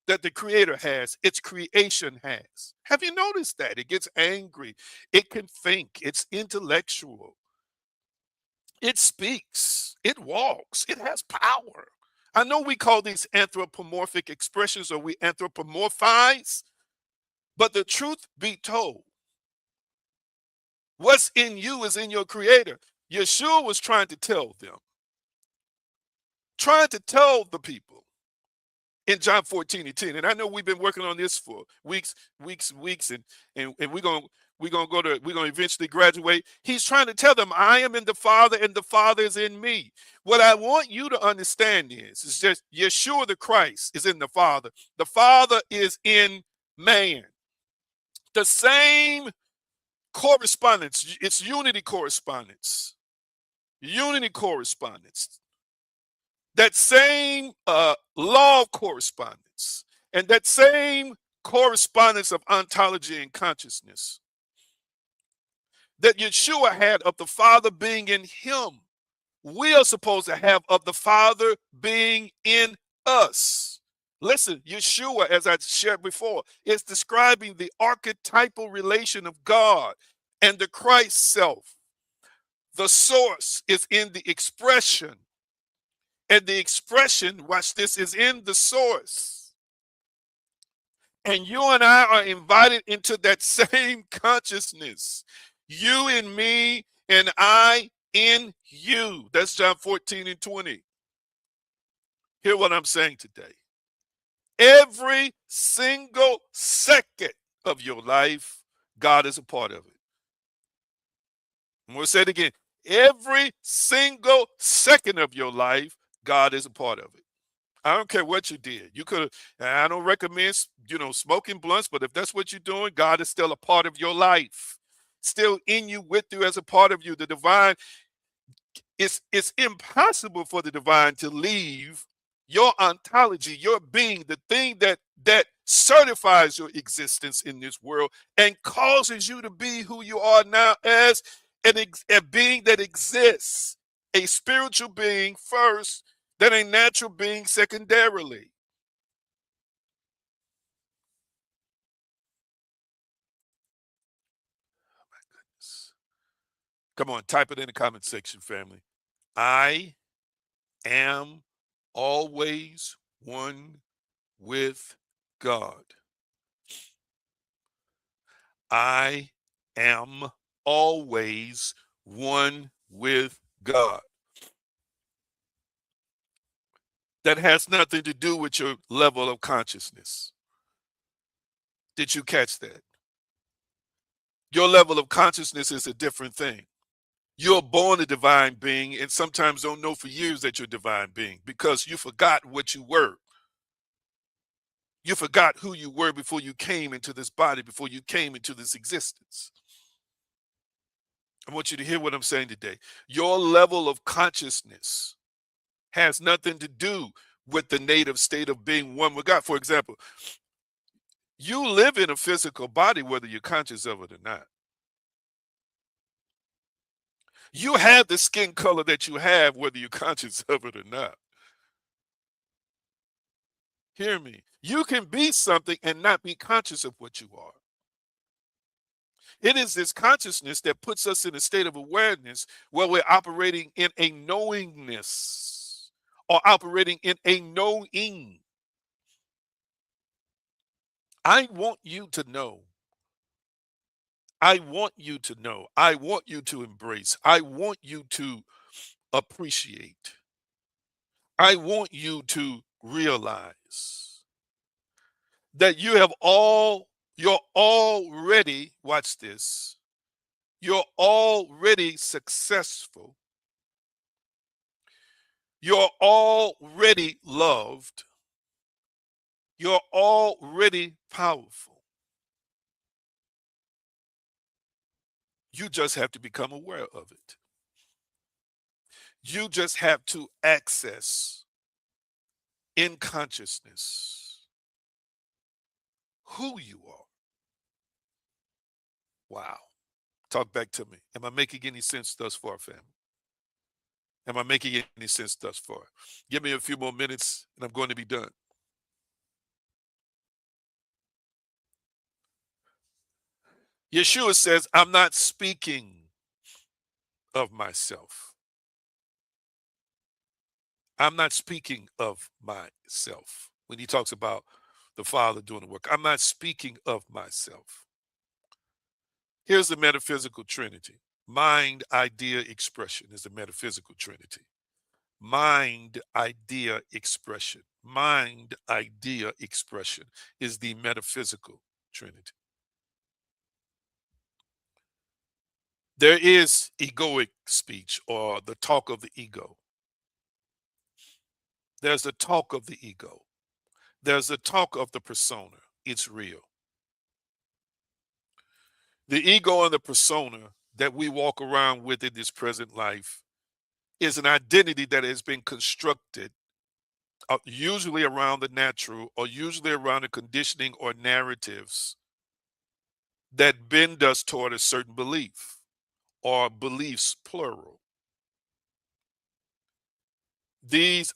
A: that the creator has, its creation has? Have you noticed that? It gets angry, it can think, it's intellectual, it speaks, it walks, it has power. I know we call these anthropomorphic expressions, or we anthropomorphize, but the truth be told, What's in you is in your creator. Yeshua was trying to tell them, trying to tell the people in John 14:10. And I know we've been working on this for weeks, and we're gonna eventually graduate. He's trying to tell them, I am in the Father, and the Father is in me. What I want you to understand is just Yeshua the Christ is in the Father. The Father is in man. The same correspondence, it's unity correspondence. Unity correspondence. That same law of correspondence and that same correspondence of ontology and consciousness that Yeshua had of the Father being in him, we are supposed to have of the Father being in us. Listen, Yeshua, as I shared before, is describing the archetypal relation of God and the Christ self. The source is in the expression, and the expression, watch this, is in the source. And you and I are invited into that same consciousness. You in me, and I in you. That's John 14:20. Hear what I'm saying today. Every single second of your life, God is a part of it. I'm going to say it again. Every single second of your life, God is a part of it. I don't care what you did. You could, I don't recommend, smoking blunts, but if that's what you're doing, God is still a part of your life, still in you, with you, as a part of you. The divine, it's impossible for the divine to leave your ontology, your being, the thing that certifies your existence in this world and causes you to be who you are now as a being that exists, a spiritual being first, then a natural being secondarily. Come on, type it in the comment section, family. I am always one with God. I am always one with God. That has nothing to do with your level of consciousness. Did you catch that? Your level of consciousness is a different thing. You're born a divine being and sometimes don't know for years that you're a divine being because you forgot what you were. You forgot who you were before you came into this body, before you came into this existence. I want you to hear what I'm saying today. Your level of consciousness has nothing to do with the native state of being one with God. For example, you live in a physical body whether you're conscious of it or not. You have the skin color that you have whether you're conscious of it or not. Hear me. You can be something and not be conscious of what you are. It is this consciousness that puts us in a state of awareness where we're operating in a knowingness or operating in a knowing. I want you to know. I want you to know. I want you to embrace. I want you to appreciate. I want you to realize that you're already, watch this, you're already successful. You're already loved. You're already powerful. You just have to become aware of it. You just have to access in consciousness who you are. Wow. Talk back to me. Am I making any sense thus far, family? Am I making any sense thus far? Give me a few more minutes and I'm going to be done. Yeshua says, I'm not speaking of myself. I'm not speaking of myself. When he talks about the Father doing the work, I'm not speaking of myself. Here's the metaphysical trinity. Mind, idea, expression is the metaphysical trinity. Mind, idea, expression. Mind, idea, expression is the metaphysical trinity. There is egoic speech or the talk of the ego. There's the talk of the ego. There's the talk of the persona. It's real. The ego and the persona that we walk around with in this present life is an identity that has been constructed, usually around the natural or usually around the conditioning or narratives that bend us toward a certain belief or beliefs, plural. These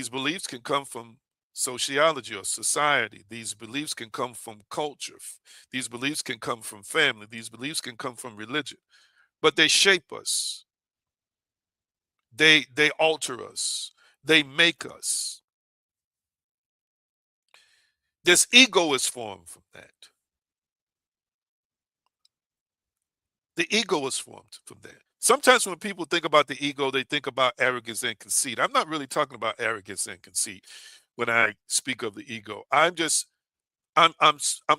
A: beliefs can come from sociology or society. These beliefs can come from culture. These beliefs can come from family. These beliefs can come from religion, but they shape us. They alter us. They make us. This ego is formed from that. The ego is formed from that. Sometimes when people think about the ego, they think about arrogance and conceit. I'm not really talking about arrogance and conceit when I speak of the ego. I'm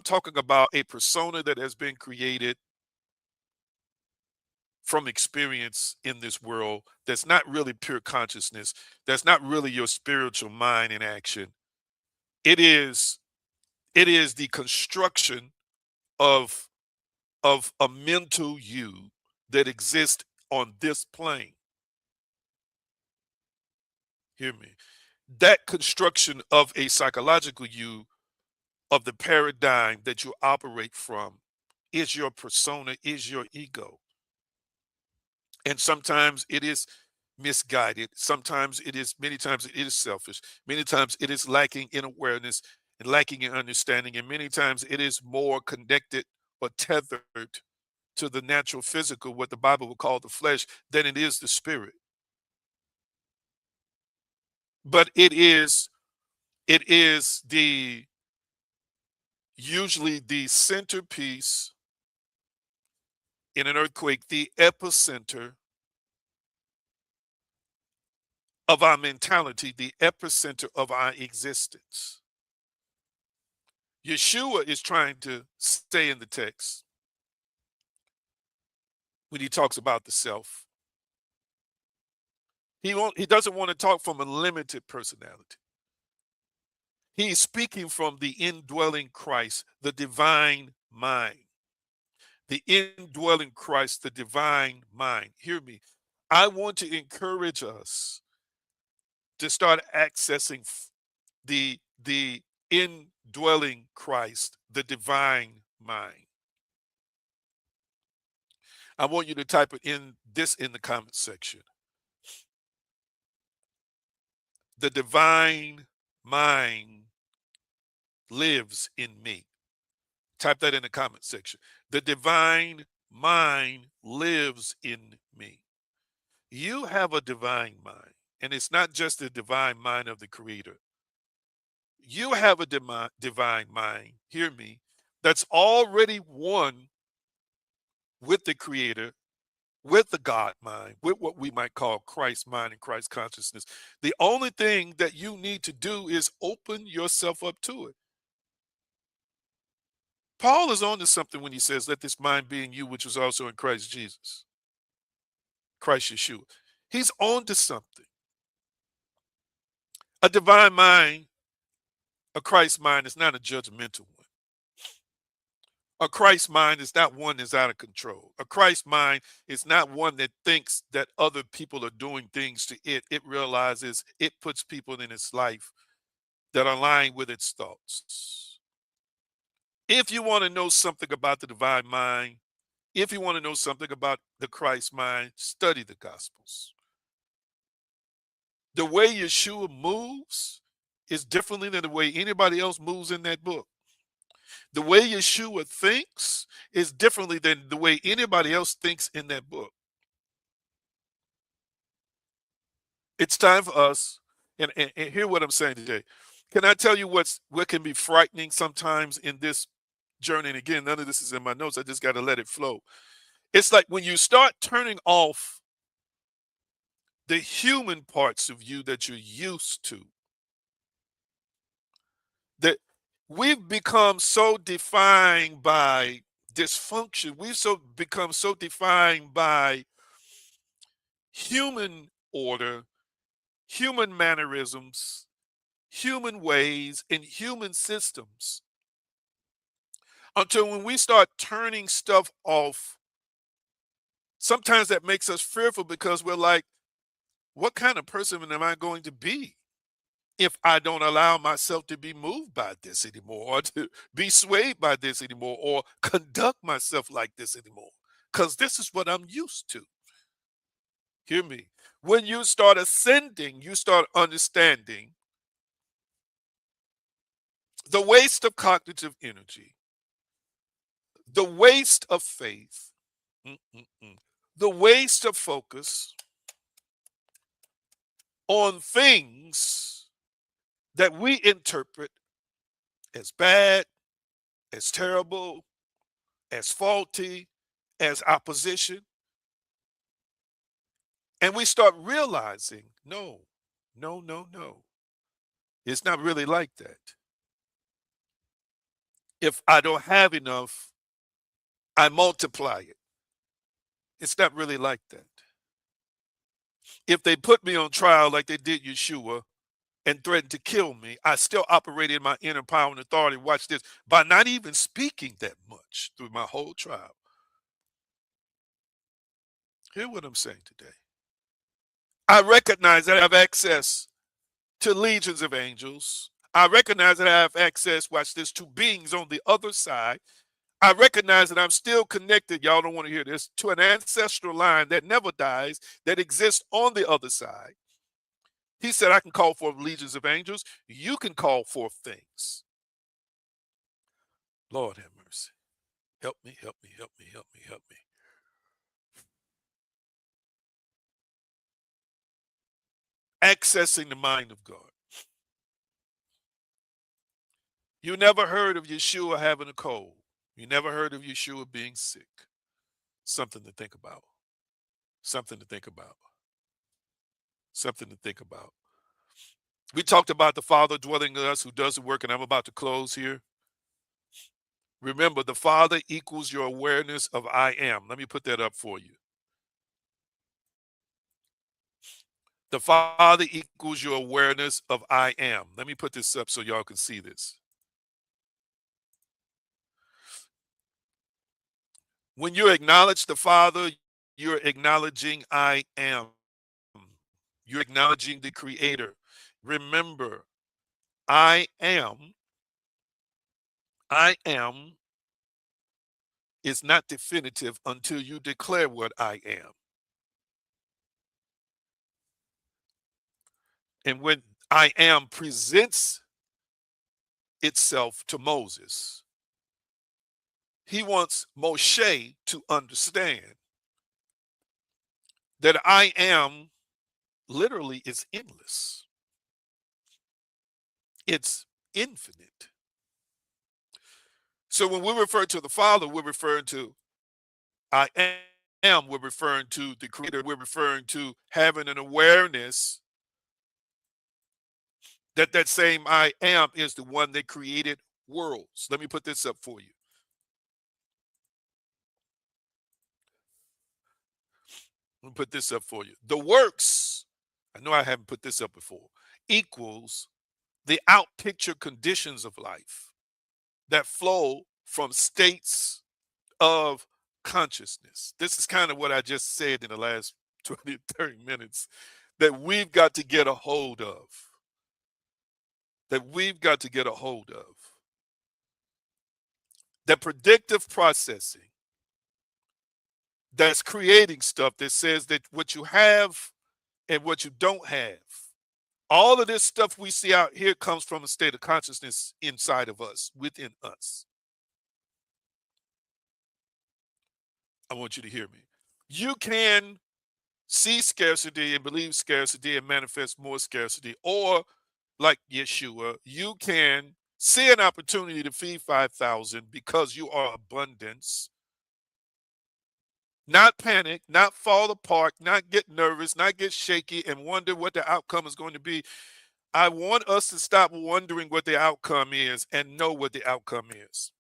A: talking about a persona that has been created from experience in this world that's not really pure consciousness, that's not really your spiritual mind in action. It is it is the construction of a mental you that exists on this plane. Hear me. That construction of a psychological you of the paradigm that you operate from is your persona, is your ego. And sometimes it is misguided. Many times it is selfish. Many times it is lacking in awareness and lacking in understanding. And many times it is more connected or tethered to the natural physical, what the Bible would call the flesh, than it is the spirit. But it is the usually the centerpiece in an earthquake, the epicenter of our mentality, the epicenter of our existence. Yeshua is trying to stay in the text when he talks about the self. He doesn't want to talk from a limited personality. He's speaking from the indwelling Christ, the divine mind. The indwelling Christ, the divine mind. Hear me. I want to encourage us to start accessing the indwelling Christ, the divine mind. I want you to type it in the comment section. The divine mind lives in me. Type that in the comment section. The divine mind lives in me. You have a divine mind, and it's not just the divine mind of the creator. You have a divine mind, hear me, that's already one with the creator, with the God mind, with what we might call Christ mind and Christ consciousness. The only thing that you need to do is open yourself up to it. Paul is on to something when he says, let this mind be in you, which was also in Christ Jesus, Christ Yeshua. He's on to something. A divine mind, a Christ mind is not a judgmental one. A Christ mind is not one that's out of control. A Christ mind is not one that thinks that other people are doing things to it. It realizes it puts people in its life that align with its thoughts. If you want to know something about the divine mind, if you want to know something about the Christ mind, study the Gospels. The way Yeshua moves is differently than the way anybody else moves in that book. The way Yeshua thinks is differently than the way anybody else thinks in that book. It's time for us, and hear what I'm saying today. Can I tell you what can be frightening sometimes in this journey. Again, none of this is in my notes. I just got to let it flow. It's like when you start turning off the human parts of you that you're used to, that we've become so defined by dysfunction. We've become so defined by human order, human mannerisms, human ways, and human systems until when we start turning stuff off, sometimes that makes us fearful because we're like, what kind of person am I going to be if I don't allow myself to be moved by this anymore, or to be swayed by this anymore, or conduct myself like this anymore? Because this is what I'm used to. Hear me. When you start ascending, you start understanding the waste of cognitive energy, the waste of faith, the waste of focus on things that we interpret as bad, as terrible, as faulty, as opposition. And we start realizing, no, no, no, no. It's not really like that. If I don't have enough, I multiply it. It's not really like that. If they put me on trial like they did Yeshua and threatened to kill me, I still operated in my inner power and authority. Watch this, by not even speaking that much through my whole trial. Hear what I'm saying today. I recognize that I have access to legions of angels. I recognize that I have access, watch this, to beings on the other side. I recognize that I'm still connected, y'all don't want to hear this, to an ancestral line that never dies, that exists on the other side. He said, I can call forth legions of angels. You can call forth things. Lord have mercy. Help me, help me, help me, help me, help me. Accessing the mind of God. You never heard of Yeshua having a cold. You never heard of Yeshua being sick. Something to think about. Something to think about. Something to think about. We talked about the Father dwelling in us who does the work, and I'm about to close here. Remember, the Father equals your awareness of I am. Let me put that up for you. The Father equals your awareness of I am. Let me put this up so y'all can see this. When you acknowledge the Father, you're acknowledging I am. You're acknowledging the Creator. Remember, I am is not definitive until you declare what I am. And when I am presents itself to Moses, he wants Moshe to understand that I am literally is endless. It's infinite. So when we refer to the Father, we're referring to I am, we're referring to the Creator, we're referring to having an awareness that that same I am is the one that created worlds. Let me put this up for you. Let me put this up for you. The works, I know I haven't put this up before, equals the out picture conditions of life that flow from states of consciousness. This is kind of what I just said in the last 20, 30 minutes that we've got to get a hold of. That we've got to get a hold of. That predictive processing that's creating stuff that says that what you have and what you don't have, all of this stuff we see out here comes from a state of consciousness inside of us, within us. I want you to hear me. You can see scarcity and believe scarcity and manifest more scarcity, or like Yeshua, you can See an opportunity to feed 5,000 because you are abundance. Not panic, not fall apart, not get nervous, not get shaky and wonder what the outcome is going to be. I want us to stop wondering what the outcome is and know what the outcome is.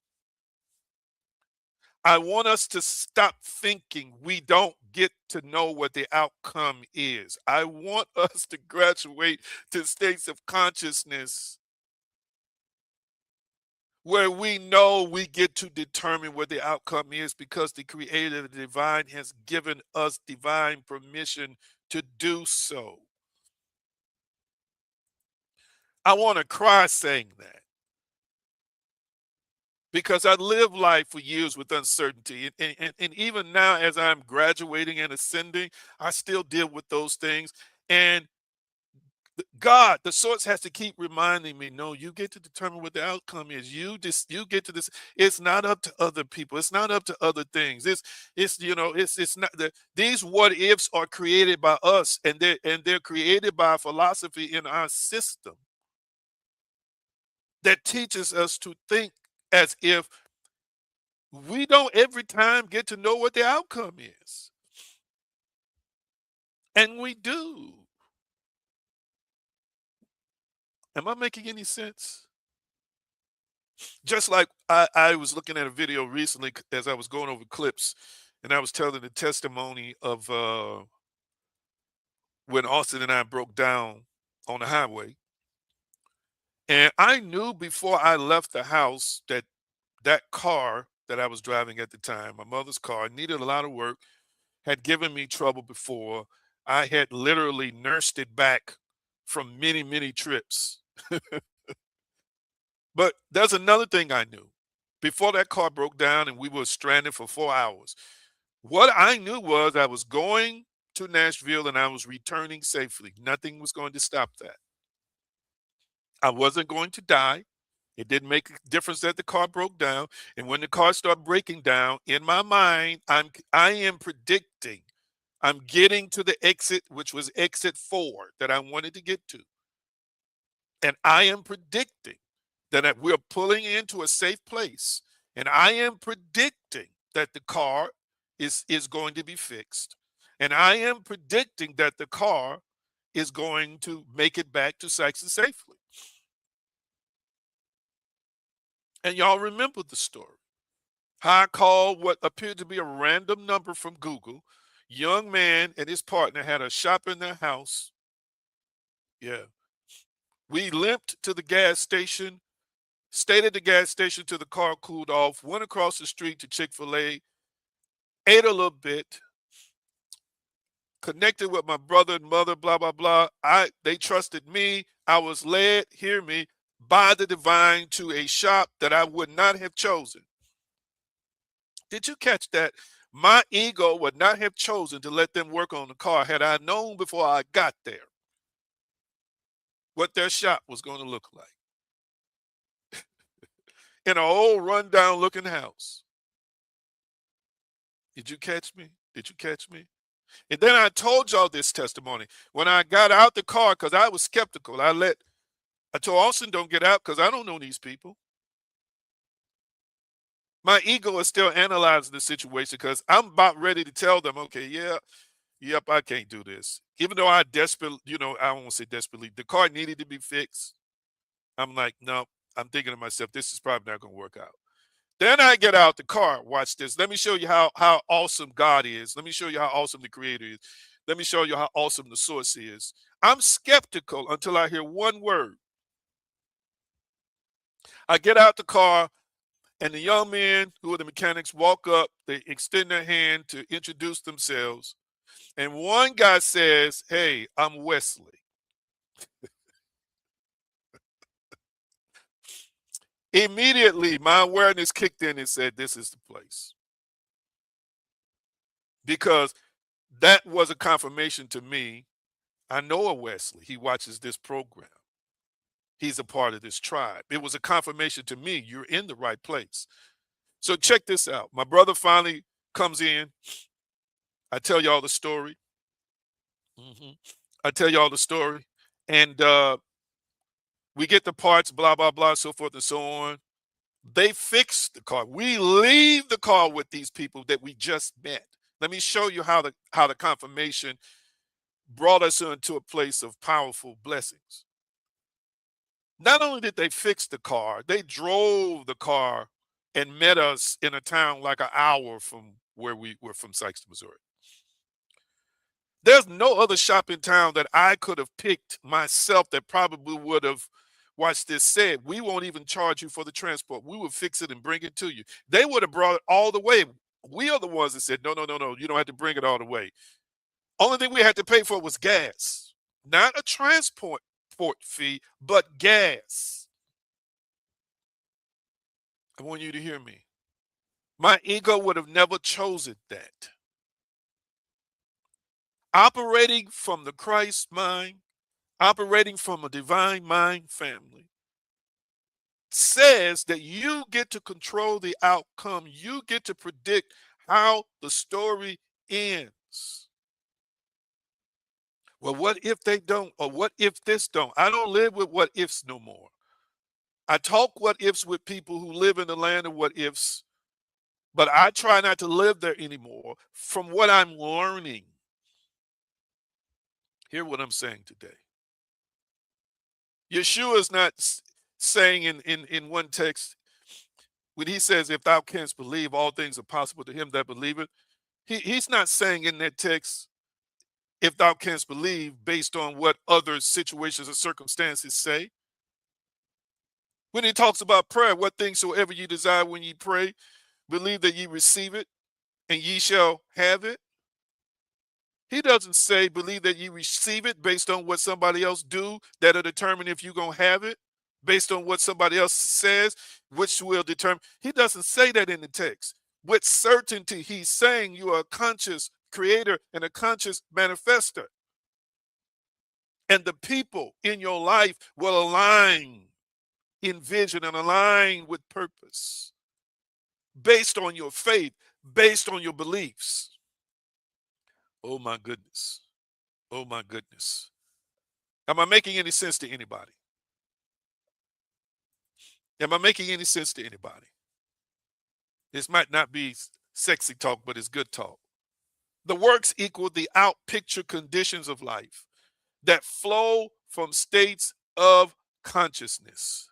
A: I want us to stop thinking we don't get to know what the outcome is. I want us to graduate to states of consciousness where we know we get to determine what the outcome is because the creator, the divine, has given us divine permission to do so. I want to cry saying that because I lived life for years with uncertainty. And even now, as I'm graduating and ascending, I still deal with those things. And God, the source has to keep reminding me, no, you get to determine what the outcome is. You get to this. It's not up to other people. It's not up to other things. It's not these what ifs are created by us, and they're created by philosophy in our system that teaches us to think as if we don't every time get to know what the outcome is. And we do. Am I making any sense? Just like I was looking at a video recently as I was going over clips, and I was telling the testimony of when Austin and I broke down on the highway. And I knew before I left the house that that car that I was driving at the time, my mother's car, needed a lot of work, had given me trouble before. I had literally nursed it back from many, many trips. But there's another thing I knew. Before that car broke down and we were stranded for 4 hours, what I knew was I was going to Nashville and I was returning safely. Nothing was going to stop that. I wasn't going to die. It didn't make a difference that the car broke down. And when the car started breaking down, in my mind, I am predicting I'm getting to the exit, which was exit 4 that I wanted to get to. And I am predicting that we're pulling into a safe place. And I am predicting that the car is going to be fixed. And I am predicting that the car is going to make it back to Sykes safely. And y'all remember the story. How I called what appeared to be a random number from Google. Young man and his partner had a shop in their house. Yeah. We limped to the gas station, stayed at the gas station till the car cooled off, went across the street to Chick-fil-A, ate a little bit, connected with my brother and mother, blah, blah, blah. They trusted me. I was led, hear me, by the divine to a shop that I would not have chosen. Did you catch that? My ego would not have chosen to let them work on the car had I known before I got there what their shop was going to look like in an old rundown looking house. Did you catch me? Did you catch me? And then I told y'all this testimony. When I got out the car, because I was skeptical, I told Austin, don't get out because I don't know these people. My ego is still analyzing the situation because I'm about ready to tell them, okay, yeah, yep, I can't do this. Even though I desperately, I don't want to say desperately, the car needed to be fixed. I'm like, no, I'm thinking to myself, this is probably not going to work out. Then I get out the car. Watch this. Let me show you how awesome God is. Let me show you how awesome the Creator is. Let me show you how awesome the source is. I'm skeptical until I hear one word. I get out the car, and the young men who are the mechanics walk up. They extend their hand to introduce themselves. And one guy says, "Hey, I'm Wesley." Immediately, my awareness kicked in and said, this is the place. Because that was a confirmation to me. I know a Wesley. He watches this program. He's a part of this tribe. It was a confirmation to me, you're in the right place. So check this out. My brother finally comes in. I tell y'all the story. I tell y'all the story. And We get the parts, blah, blah, blah, so forth and so on. They fix the car. We leave the car with these people that we just met. Let me show you how the confirmation brought us into a place of powerful blessings. Not only did they fix the car, they drove the car and met us in a town like an hour from where we were from Sykes, Missouri. There's no other shop in town that I could have picked myself that probably would have, watch this, said, we won't even charge you for the transport. We will fix it and bring it to you. They would have brought it all the way. We are the ones that said, no, no, no, no, you don't have to bring it all the way. Only thing we had to pay for was gas, not a transport fee, but gas. I want you to hear me. My ego would have never chosen that. Operating from the Christ mind, operating from a divine mind family, says that you get to control the outcome. You get to predict how the story ends. Well, what if they don't? Or what if this don't? I don't live with what ifs no more. I talk what ifs with people who live in the land of what ifs, but I try not to live there anymore from what I'm learning. Hear what I'm saying today. Yeshua is not saying in one text, when he says, if thou canst believe, all things are possible to him that believeth. He's not saying in that text, if thou canst believe, based on what other situations or circumstances say. When he talks about prayer, what things soever ye desire when ye pray, believe that ye receive it, and ye shall have it. He doesn't say believe that you receive it based on what somebody else do that'll determine if you're going to have it, based on what somebody else says, which will determine. He doesn't say that in the text. With certainty, he's saying you are a conscious creator and a conscious manifester. And the people in your life will align in vision and align with purpose based on your faith, based on your beliefs. Oh my goodness. Oh my goodness. Am I making any sense to anybody? Am I making any sense to anybody? This might not be sexy talk, but it's good talk. The works equal the out picture conditions of life that flow from states of consciousness.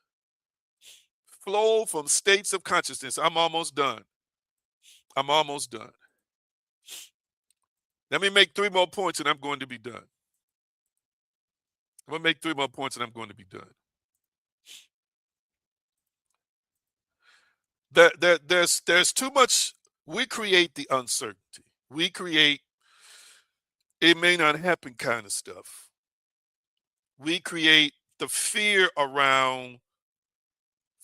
A: Flow from states of consciousness. I'm almost done. I'm almost done. Let me make 3 more points and I'm going to be done. I'm going to make 3 more points and I'm going to be done. There's too much. We create the uncertainty. We create it may not happen kind of stuff. We create the fear around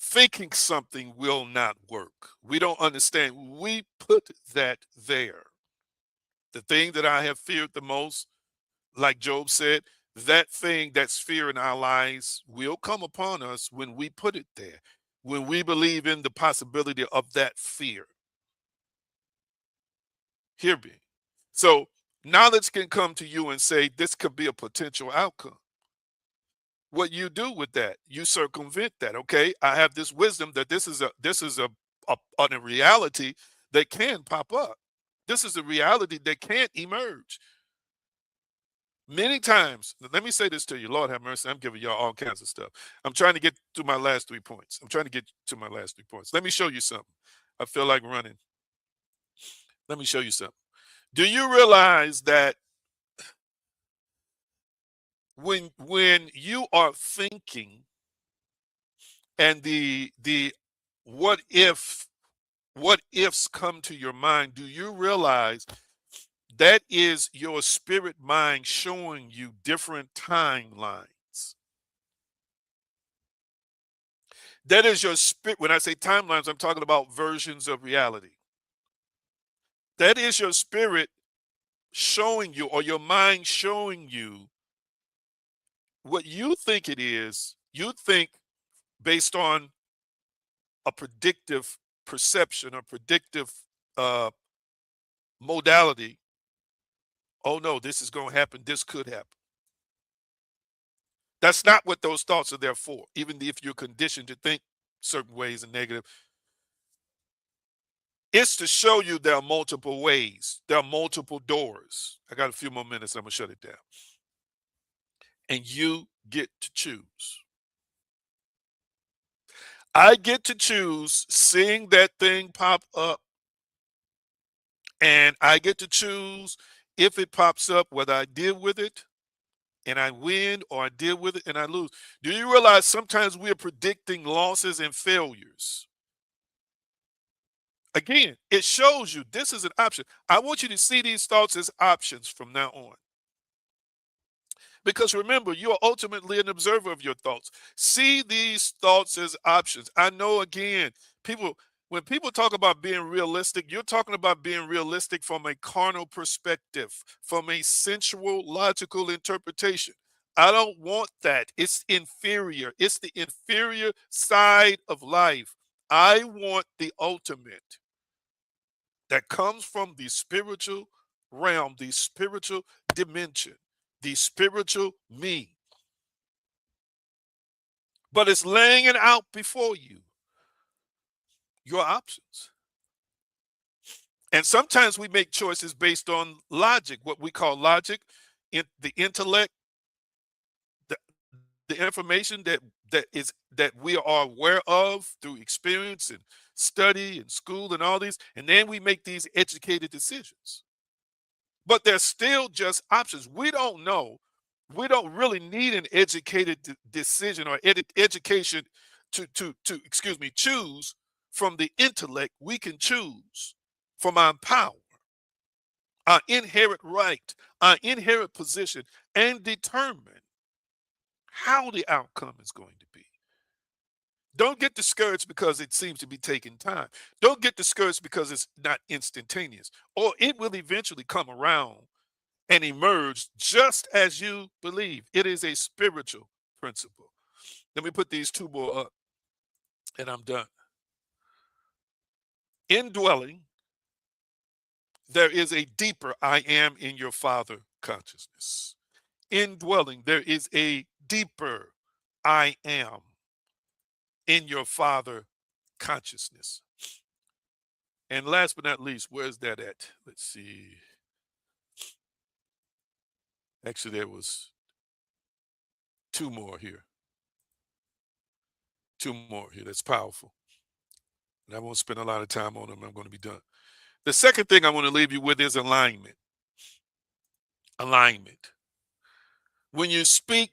A: thinking something will not work. We don't understand. We put that there. The thing that I have feared the most, like Job said, that thing that's fear in our lives will come upon us when we put it there, when we believe in the possibility of that fear. Hear me. So knowledge can come to you and say, this could be a potential outcome. What you do with that, you circumvent that. Okay, I have this wisdom that this is a reality that can pop up. This is a reality that can't emerge. Many times, let me say this to you, Lord have mercy, I'm giving y'all all kinds of stuff. I'm trying to get to my last 3 points. I'm trying to get to my last 3 points. Let me show you something. I feel like running. Let me show you something. Do you realize that when you are thinking and the what ifs come to your mind, do you realize that is your spirit mind showing you different timelines? That is your spirit. When I say timelines, I'm talking about versions of reality. That is your spirit showing you, or your mind showing you what you think it is. You think based on a predictive perception or predictive uh, modality. Oh no, this is going to happen. This could happen. That's not what those thoughts are there for. Even if you're conditioned to think certain ways and negative, it's to show you there are multiple ways, there are multiple doors. I got a few more minutes, I'm gonna shut it down. And you get to choose. I get to choose seeing that thing pop up, and I get to choose if it pops up, whether I deal with it and I win or I deal with it and I lose. Do you realize sometimes we're predicting losses and failures? Again, it shows you this is an option. I want you to see these thoughts as options from now on. Because remember, you are ultimately an observer of your thoughts. See these thoughts as options. I know, again, people, when people talk about being realistic, you're talking about being realistic from a carnal perspective, from a sensual, logical interpretation. I don't want that. It's inferior. It's the inferior side of life. I want the ultimate that comes from the spiritual realm, the spiritual dimension, the spiritual me. But it's laying it out before you, your options. And sometimes we make choices based on logic, what we call logic, the intellect, the, the information that we are aware of through experience and study and school and all these, and then we make these educated decisions. But they're still just options. We don't know. We don't really need an educated decision or education to excuse me, choose from the intellect. We can choose from our power, our inherent right, our inherent position, and determine how the outcome is going to be. Don't get discouraged because it seems to be taking time. Don't get discouraged because it's not instantaneous, or it will eventually come around and emerge just as you believe. It is a spiritual principle. Let me put these two more up and I'm done. Indwelling, there is a deeper I am in your Father consciousness. Indwelling, there is a deeper I am in your Father consciousness. And last but not least, where's that at? Let's see. Actually, there was two more here. Two more here. That's powerful. And I won't spend a lot of time on them. I'm going to be done. The second thing I want to leave you with is alignment. Alignment. When you speak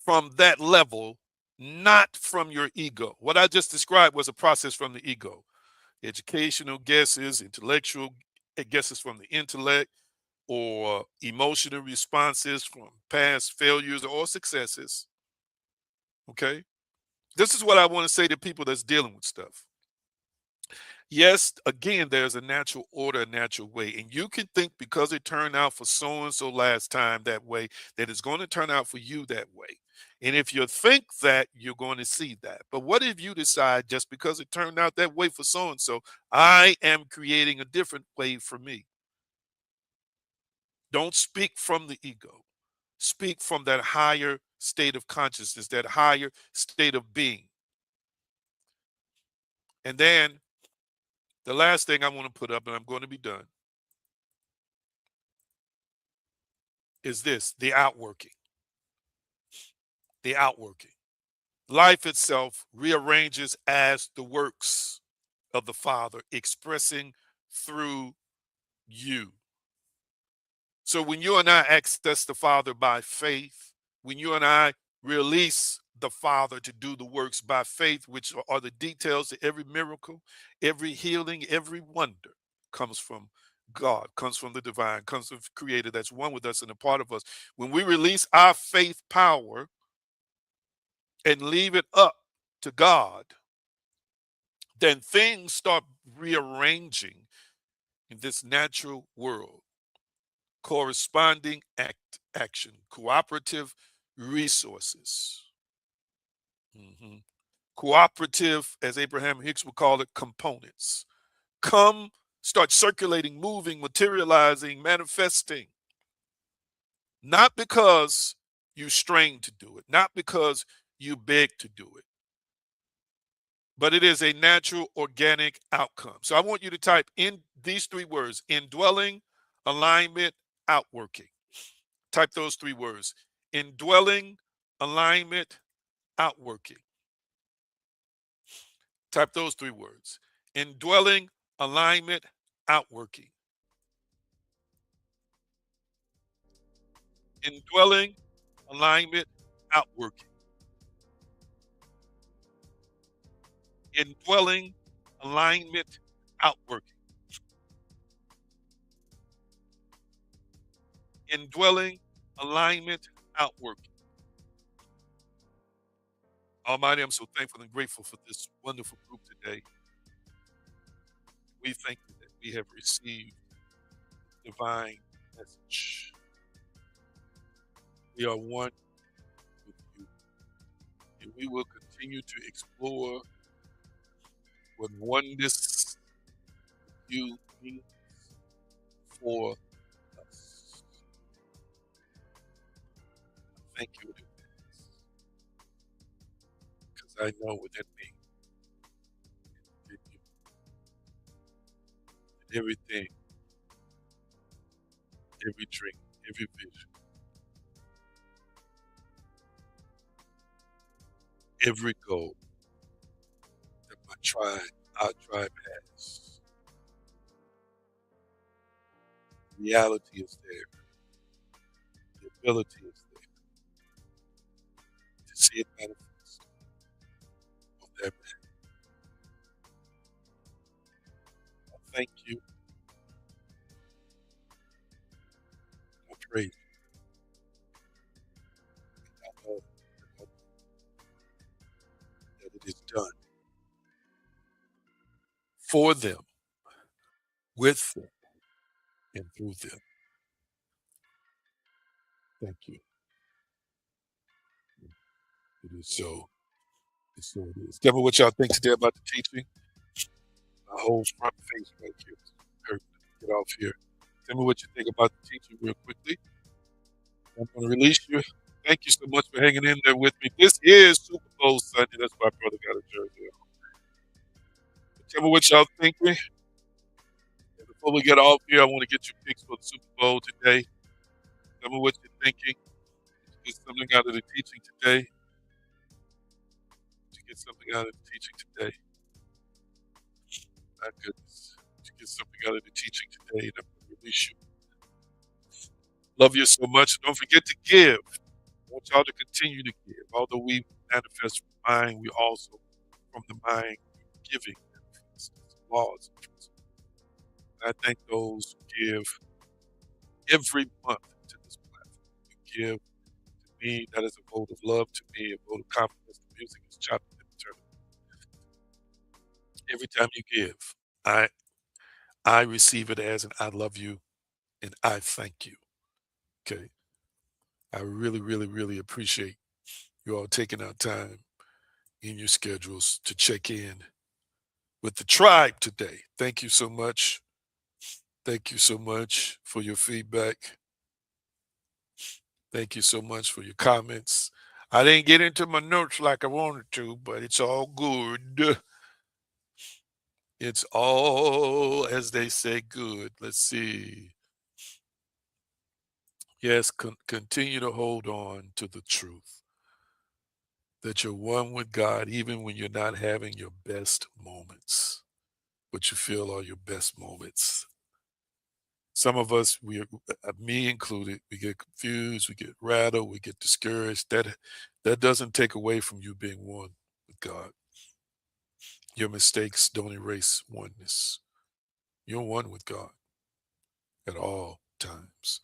A: from that level, not from your ego. What I just described was a process from the ego. Educational guesses, intellectual guesses from the intellect, or emotional responses from past failures or successes. Okay? This is what I want to say to people that's dealing with stuff. Yes, again, there's a natural order, a natural way. And you can think because it turned out for so and so last time that way, that it's going to turn out for you that way. And if you think that, you're going to see that. But what if you decide just because it turned out that way for so and so, I am creating a different way for me? Don't speak from the ego. Speak from that higher state of consciousness, that higher state of being. And then the last thing I want to put up, and I'm going to be done, is this: the outworking. The outworking. Life itself rearranges as the works of the Father expressing through you. So when you and I access the Father by faith, when you and I release the Father to do the works by faith, which are the details to every miracle, every healing, every wonder comes from God, comes from the divine, comes from the Creator that's one with us and a part of us. When we release our faith power and leave it up to God, then things start rearranging in this natural world. Corresponding action, cooperative resources. Mhm. Cooperative, as Abraham Hicks would call it, components. Come, start circulating, moving, materializing, manifesting. Not because you strain to do it, not because you beg to do it, but it is a natural, organic outcome. So I want you to type in these three words: indwelling, alignment, outworking. Type those three words: indwelling, alignment, outworking. Type those three words: indwelling, alignment, outworking. Indwelling, alignment, outworking. Indwelling, alignment, outworking. Indwelling, alignment, outworking. Almighty, I'm so thankful and grateful for this wonderful group today. We thank you that we have received divine message. We are one with you, and we will continue to explore what oneness with you means for us. Thank you in advance, because I know within me, in you, that everything, every dream, every vision, every goal that my tribe, our tribe has, reality is there, the ability is there to see it manifest on their behalf. I thank you, I praise you, I know that it is done for them, with them, and through them. Thank you. It is so. It's so it is. Tell me what y'all think today about the teaching. My whole front face right here is hurting. Get off here. Tell me what you think about the teaching real quickly. I'm going to release you. Thank you so much for hanging in there with me. This is Super Bowl Sunday. That's why brother got a jersey on. Tell me what y'all think. And before we get off here, I want to get your picks for the Super Bowl today. Tell me what you're thinking. Did you get something out of the teaching today? Did you get something out of the teaching today? My goodness. Did you get something out of the teaching today? And I'm going to release you. Love you so much. Don't forget to give. I want y'all to continue to give. Although we manifest from the mind, we also, from the mind, giving manifest laws and principles. And I thank those who give every month to this platform. You give to me, that is a vote of love to me, a vote of confidence. The music is chopped and eternal. Every time you give, I I receive it as an I love you and I thank you. Okay. I really, really, really appreciate you all taking out time in your schedules to check in with the tribe today. Thank you so much. Thank you so much for your feedback. Thank you so much for your comments. I didn't get into my notes like I wanted to, but it's all good. It's all, as they say, good. Let's see. Yes, continue to hold on to the truth that you're one with God, even when you're not having your best moments, what you feel are your best moments. Some of us, me included, we get confused, we get rattled, we get discouraged. That doesn't take away from you being one with God. Your mistakes don't erase oneness. You're one with God at all times.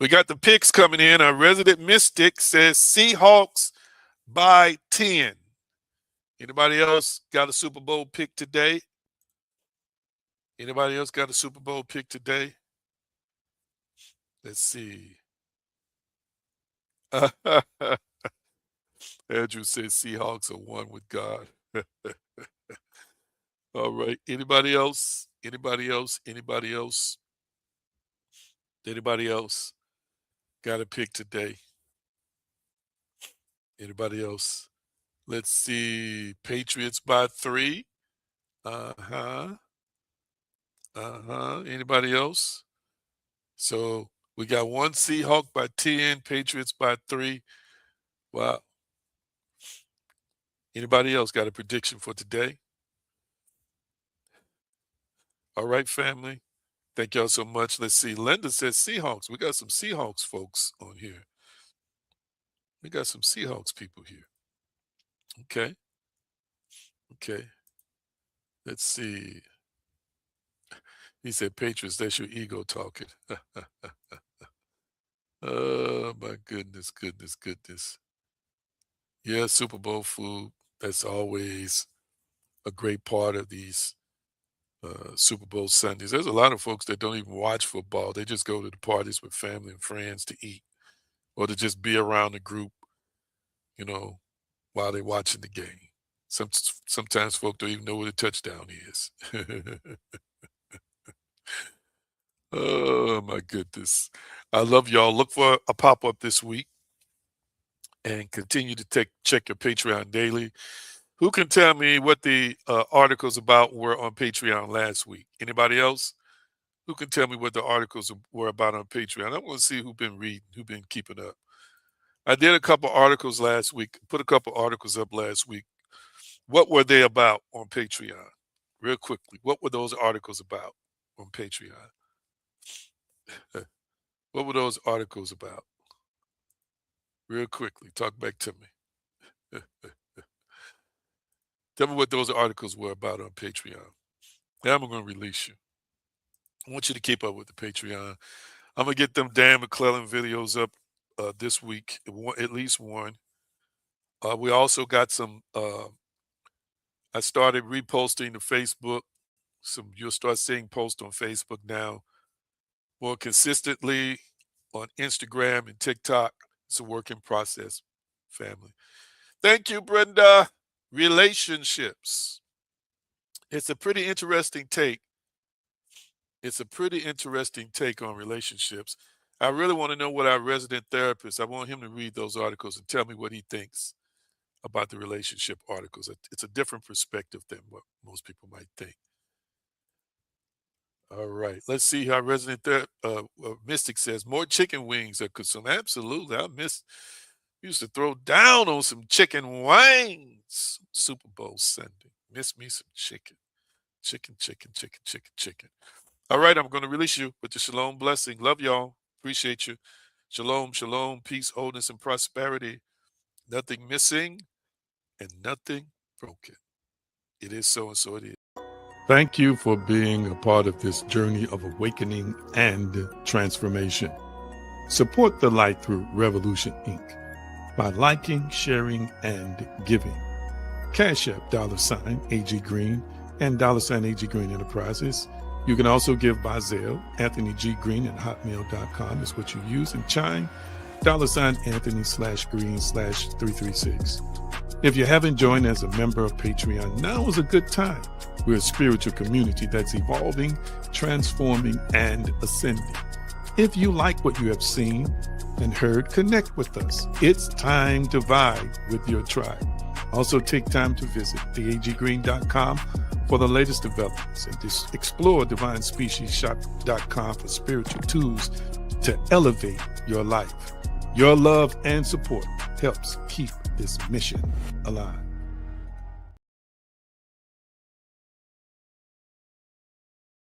A: We got the picks coming in. Our resident mystic says Seahawks by 10. Anybody else got a Super Bowl pick today? Anybody else got a Super Bowl pick today? Let's see. Andrew says Seahawks are one with God. All right. Anybody else? Anybody else? Anybody else? Anybody else got a pick today? Anybody else? Let's see. Patriots by 3. Uh-huh. Anybody else? So we got one Seahawk by 10, Patriots by 3. Wow. Anybody else got a prediction for today? All right, family. Thank y'all so much. Let's see. Linda says Seahawks. We got some Seahawks folks on here. We got some Seahawks people here. Okay. Okay. Let's see. He said Patriots, that's your ego talking. Oh, my goodness, goodness, goodness. Yeah, Super Bowl food. That's always a great part of these Super Bowl Sundays. There's a lot of folks that don't even watch football. They just go to the parties with family and friends to eat or to just be around the group, you know, while they're watching the game. Sometimes folk don't even know what a touchdown is. Oh, my goodness. I love y'all. Look for a pop-up this week and continue to check your Patreon daily. Who can tell me what the articles about were on Patreon last week? Anybody else? Who can tell me what the articles were about on Patreon? I want to see who's been reading, who's been keeping up. I did a couple articles last week, put a couple articles up last week. What were they about on Patreon? Real quickly, what were those articles about on Patreon? What were those articles about? Real quickly, talk back to me. Tell me what those articles were about on Patreon. Now I'm going to release you. I want you to keep up with the Patreon. I'm going to get them Dan McClellan videos up this week, at least one. We also got some, I started reposting to Facebook. You'll start seeing posts on Facebook now more consistently, on Instagram and TikTok. It's a work in process, family. Thank you, Brenda. Relationships. It's a pretty interesting take. It's a pretty interesting take on relationships. I really want to know what our resident therapist, I want him to read those articles and tell me what he thinks about the relationship articles. It's a different perspective than what most people might think. All right. Let's see how resident Mystic says more chicken wings are consumed. Absolutely. Used to throw down on some chicken wings. Super Bowl Sunday. Miss me some chicken. Chicken, chicken, chicken, chicken, chicken. All right, I'm going to release you with the shalom blessing. Love y'all. Appreciate you. Shalom, shalom, peace, wholeness, and prosperity. Nothing missing and nothing broken. It is so and so it is. Thank you for being a part of this journey of awakening and transformation. Support the light through Revolution Inc. by liking, sharing, and giving. Cash App $AG Green and $AG Green Enterprises. You can also give by Zelle. Anthony G. Green at hotmail.com is what you use. And Chime, $Anthony/Green/336. If you haven't joined as a member of Patreon, now is a good time. We're a spiritual community that's evolving, transforming, and ascending. If you like what you have seen and heard, connect with us. It's time to vibe with your tribe. Also take time to visit theaggreen.com for the latest developments and just explore divinespeciesshop.com for spiritual tools to elevate your life. Your love and support helps keep this mission alive.